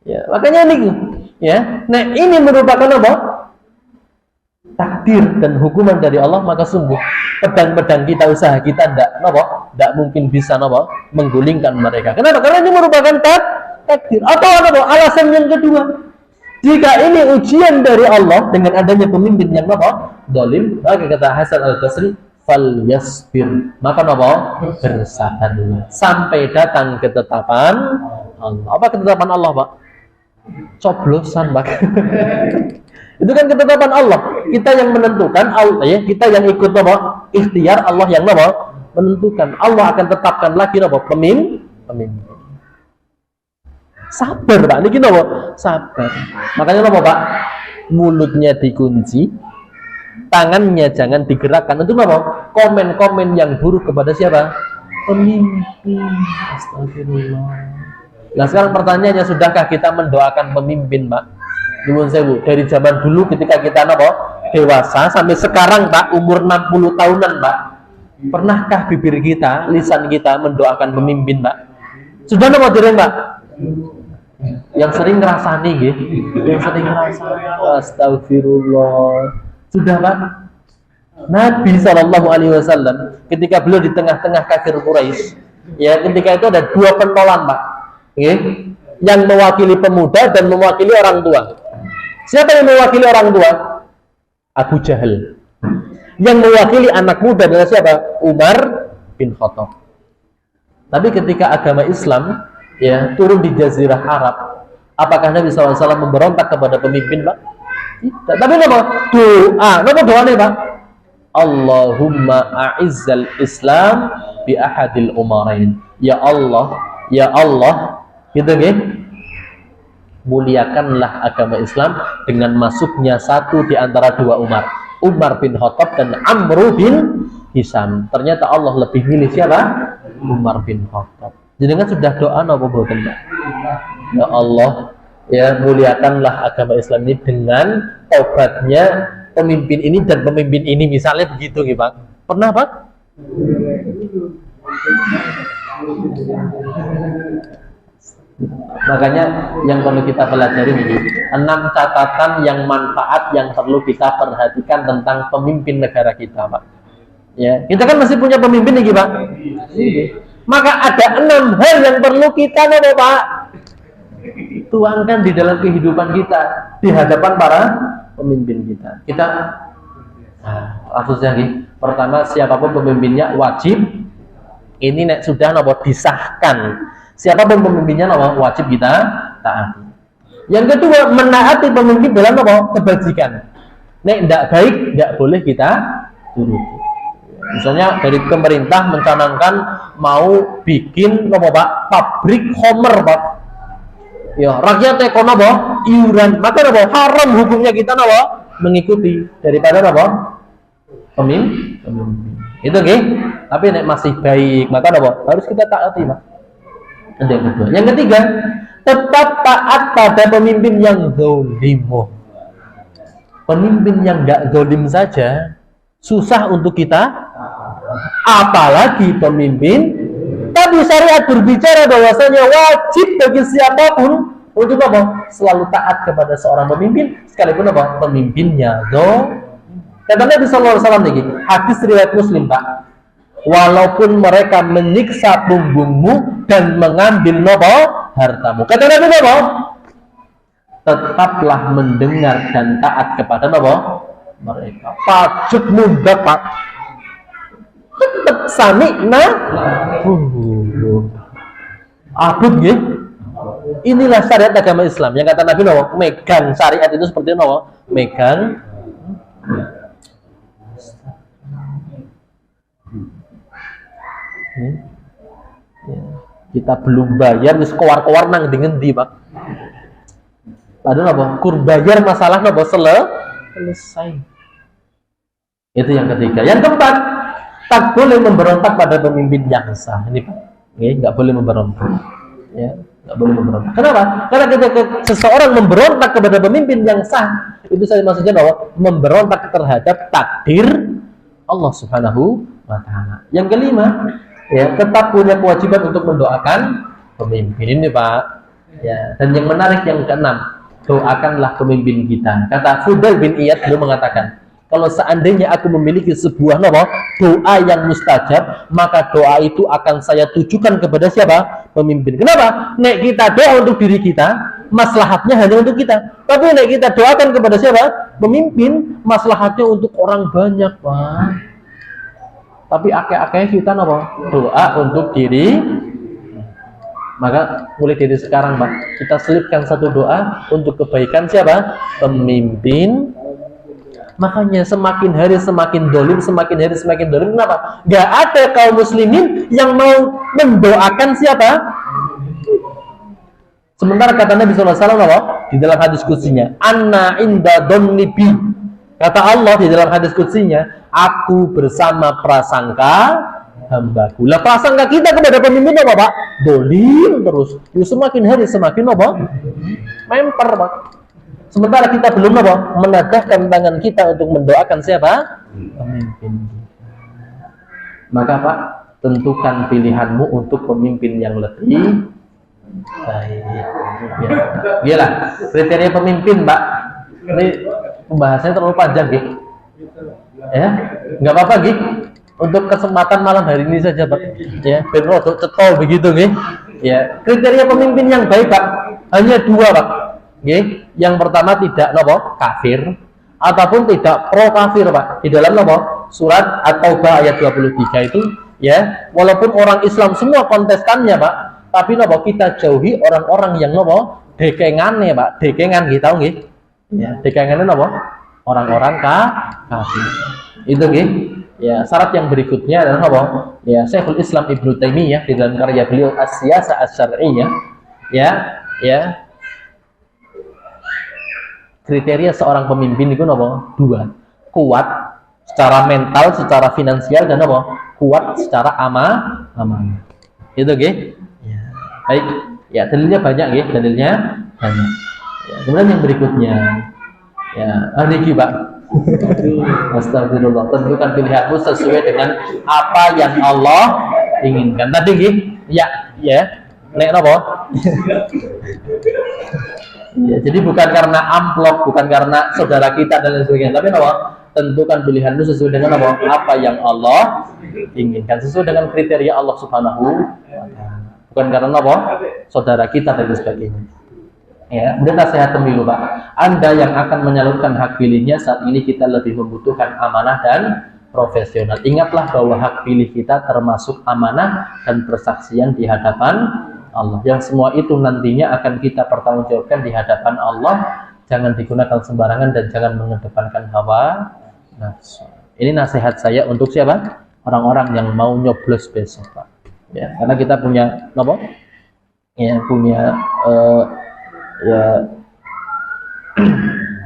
Ya, makanya ini ya. Nah, ini merupakan takdir dan hukuman dari Allah, maka sungguh pedang-pedang kita, usaha kita tidak mungkin bisa menggulingkan mereka. Kenapa? Karena ini merupakan takdir. Atau alasan yang kedua, jika ini ujian dari Allah dengan adanya pemimpin yang dolim, maka kata Hasan Al-Basri, fal yasbir, maka bersabarlah sampai datang ketetapan Allah. Apa ketetapan Allah Pak? Coblosan Pak. Itu kan ketetapan Allah. Kita yang menentukan, Allah ya, kita yang ikut ikhtiar, Allah yang menentukan. Allah akan tetapkan lagi pemimpin. Sabar Pak, niki sabar. Makanya Pak? Mulutnya dikunci, tangannya jangan digerakkan. Itu komen-komen yang buruk kepada siapa? Pemimpin. Astagfirullah. Nah, sekarang pertanyaannya, sudahkah kita mendoakan pemimpin Pak? Nyuwun sewu, dari zaman dulu ketika kita dewasa sampai sekarang Pak, umur 60 tahunan Pak, pernahkah bibir kita, lisan kita mendoakan pemimpin Pak? Sudah dereng Pak? Yang sering ngerasani gitu, yang sering ngerasani. Astagfirullah. Sudah Pak? Nabi SAW ketika beliau di tengah-tengah kafir Quraisy, ya, ketika itu ada dua pentolan Pak, yang mewakili pemuda dan mewakili orang tua. Siapa yang mewakili orang tua? Abu Jahal. Yang mewakili anak muda adalah siapa? Umar bin Khattab. Tapi ketika agama Islam ya turun di Jazirah Arab, apakah Nabi SAW memberontak kepada pemimpin Pak? Tidak. Tapi doa nih Pak? Allahumma a'izzal Islam bi ahadil umarain. Ya Allah, gitu nggih. Muliakanlah agama Islam dengan masuknya satu di antara dua Umar bin Khattab dan Amr bin Hisham. Ternyata Allah lebih milih siapa? Umar bin Khattab. Jadi kan sudah doa napa boten Pak? Ya Allah, ya muliakanlah agama Islam ini dengan obatnya pemimpin ini dan pemimpin ini, misalnya begitu nggih Pak. Pernah Pak? Makanya yang perlu kita pelajari ini 6 catatan yang manfaat yang perlu kita perhatikan tentang pemimpin negara kita Pak. Ya, kita kan masih punya pemimpin nih Pak. Maka ada 6 hal yang perlu kita Pak tuangkan di dalam kehidupan kita di hadapan para pemimpin kita. Kita Nah, maksudnya gini, pertama siapapun pemimpinnya wajib ini nek sudah nopo disahkan. Siapapun pemimpinnya nopo wajib kita taati. Yang kedua, menaati pemimpin dalam nopo kebajikan. Nek tidak baik, tidak boleh kita turuti. Misalnya dari pemerintah mencanangkan mau bikin nopo Pak, pabrik Homer Pak. Ya, rakyatnya kono nopo iuran, maka nopo haram hukumnya kita nopo mengikuti daripada nopo pemimpin. Itu nggih. Tapi nek masih baik, maka nopo harus kita taati, Pak. Yang kedua. Yang ketiga, tetap taat pada pemimpin yang zalim. Pemimpin yang enggak zalim saja susah untuk kita, apalagi pemimpin. Tapi syariat berbicara bahwasanya wajib bagi siapapun untuk apa? Selalu taat kepada seorang pemimpin, sekalipun apa? Pemimpinnya zalim. Kata Nabi sallallahu alaihi wasallam lagi, hadis riwayat Muslim, Pak. Walaupun mereka menyiksa punggungmu dan mengambil nopo hartamu. Kata Nabi nopo? Tetaplah mendengar dan taat kepada nopo mereka. Pajak muda Pak. Tetap sami'na. Abud nggih. Inilah syariat agama Islam. Yang kata Nabi nopo? Megang syariat itu seperti nopo? Megang ya. Kita belum bayar wis kowar-kowar nang ngendi Pak. Padahal apa? Kur bayar masalah apa? Selesai. Itu yang ketiga. Yang keempat, tak boleh memberontak pada pemimpin yang sah. Ini Pak. Nggak boleh memberontak. Ya, nggak boleh memberontak. Kenapa? Karena ketika seseorang memberontak kepada pemimpin yang sah, itu saya maksudnya bahwa memberontak terhadap takdir Allah Subhanahu wa taala. Yang kelima, ya, tetap punya kewajiban untuk mendoakan pemimpin ini Pak. Ya, dan yang menarik yang keenam, doakanlah pemimpin kita. Kata Fudail bin Iyad beliau mengatakan, kalau seandainya aku memiliki sebuah doa yang mustajab, maka doa itu akan saya tujukan kepada siapa? Pemimpin. Kenapa? Nek kita doa untuk diri kita, maslahatnya hanya untuk kita. Tapi nek kita doakan kepada siapa? Pemimpin, maslahatnya untuk orang banyak, Pak. Tapi akeh-akeh kita doa untuk diri. Maka mulai dari sekarang, Pak, kita selipkan satu doa untuk kebaikan siapa? Pemimpin. Makanya semakin hari semakin dolim, semakin hari semakin dolim. Kenapa? Gak ada kaum muslimin yang mau mendoakan siapa? Sementara kata Nabi SAW di dalam hadis kutsinya, Anna inda dhanni bi. Kata Allah di dalam hadis kutsinya, aku bersama prasangka hambaku. Lah prasangka kita kepada pemimpin apa Pak? Dolim terus. Semakin hari semakin apa? Memper Pak. Sementara kita belum menadahkan tangan kita untuk mendoakan siapa? Pemimpin. Maka Pak, tentukan pilihanmu untuk pemimpin yang lebih baik. Gila, kriteria pemimpin Pak. Ini pembahasannya terlalu panjang, Gik. Ya, nggak apa-apa, Gik. Untuk kesempatan malam hari ini saja, Pak. Ya, ben rodok cetol begitu, Gik. Ya, kriteria pemimpin yang baik, Pak, hanya dua, Pak. Okay. Yang pertama tidak kafir ataupun tidak pro kafir Pak. Di dalam surat At-Taubah ayat 23 itu ya, walaupun orang Islam semua kontestannya Pak, tapi kita jauhi orang-orang yang dekengane Pak. Dekengan gitu nggih. Ya, dekengane orang-orang kafir. Itu nggih. Ya, syarat yang berikutnya adalah ya, Syekhul Islam Ibnu Taimiyah di dalam karya beliau As-Siyasah Asy-Syar'iyyah ya kriteria seorang pemimpin itu dua, kuat secara mental, secara finansial, dan kuat secara amanah. Itu nggih. Ya. Baik, ya dalilnya banyak nggih, dalilnya banyak. Ya, kemudian yang berikutnya ya, niki Pak. Astagfirullah, tentukan pilihanmu sesuai dengan apa yang Allah inginkan. Tadi nggih, ya. Nek ya, jadi bukan karena amplop, bukan karena saudara kita dan lain sebagainya, tapi tentukan pilihanmu sesuai dengan apa yang Allah inginkan, sesuai dengan kriteria Allah Subhanahu wa taala. Bukan karena saudara kita dan lain sebagainya. Ya, kemudian nasihat dulu Pak. Anda yang akan menyalurkan hak pilihnya saat ini kita lebih membutuhkan amanah dan profesional. Ingatlah bahwa hak pilih kita termasuk amanah dan persaksian di hadapan Allah. Yang semua itu nantinya akan kita pertanggungjawabkan di hadapan Allah. Jangan digunakan sembarangan dan jangan mengedepankan hawa nafsu. Ini nasihat saya untuk siapa? Orang-orang yang mau nyoblos besok Pak. Ya, karena kita punya apa? Ya, punya ya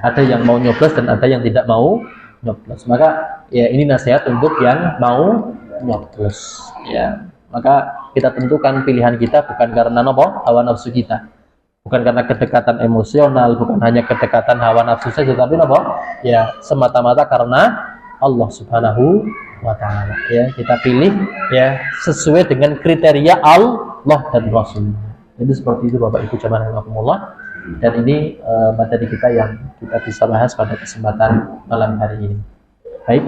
ada yang mau nyoblos dan ada yang tidak mau nyoblos. Maka ya ini nasihat untuk yang mau nyoblos. Ya, maka kita tentukan pilihan kita bukan karena hawa nafsu kita, bukan karena kedekatan emosional, bukan hanya kedekatan hawa nafsu saja, tapi ya semata-mata karena Allah Subhanahu wa Ta'ala. Ya, kita pilih ya sesuai dengan kriteria Allah dan Rasulnya. Jadi seperti itu Bapak Ibu jamaah rahimakumullah. Dan ini materi kita yang kita bisa bahas pada kesempatan malam hari ini. Baik,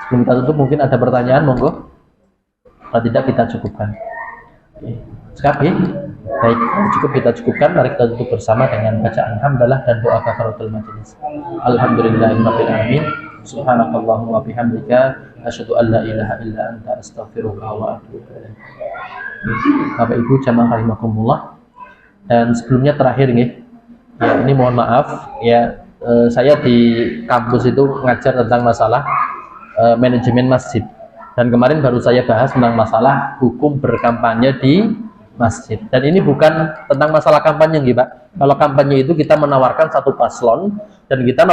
sebelum kita tutup mungkin ada pertanyaan, monggo. Kalau tidak kita cukupkan. Sekali, baik, cukup kita cukupkan. Mari kita tutup bersama dengan bacaan hamdalah dan doa kafaratul majelis. Alhamdulillahirabbil alamin. Subhanakallahumma bihamdika asyhadu an la ilaha illa anta astaghfiruka wa atubu ilaik. Bapak Ibu jamaah rahimakumullah. Dan sebelumnya terakhir nih. Ya, ini mohon maaf ya, saya di kampus itu ngajar tentang masalah manajemen masjid, dan kemarin baru saya bahas tentang masalah hukum berkampanye di masjid. Dan ini bukan tentang masalah kampanye gitu Pak. Kalau kampanye itu kita menawarkan satu paslon dan kita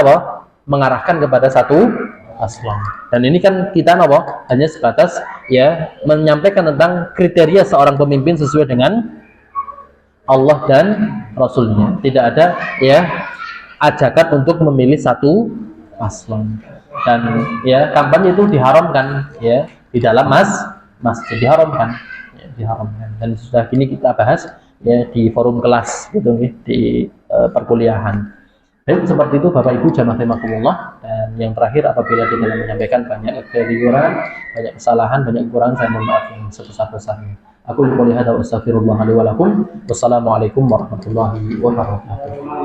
mengarahkan kepada satu paslon. Dan ini kan kita hanya sebatas ya menyampaikan tentang kriteria seorang pemimpin sesuai dengan Allah dan Rasulnya. Tidak ada ya ajakan untuk memilih satu paslon. Dan ya kampanye itu diharamkan ya di dalam masjid, diharamkan ya, diharamkan. Dan sudah kini kita bahas ya di forum kelas gitu di perkuliahan. Baik, seperti itu Bapak Ibu jamaah rahimakumullah. Dan yang terakhir, apabila di dalam menyampaikan banyak kekeliruan, banyak kesalahan, banyak kekurangan, saya mohon maaf yang sebesar-besarnya. Aku qouli hadza wa astaghfirullah li wa lakum. Wassalamualaikum warahmatullahi wabarakatuh.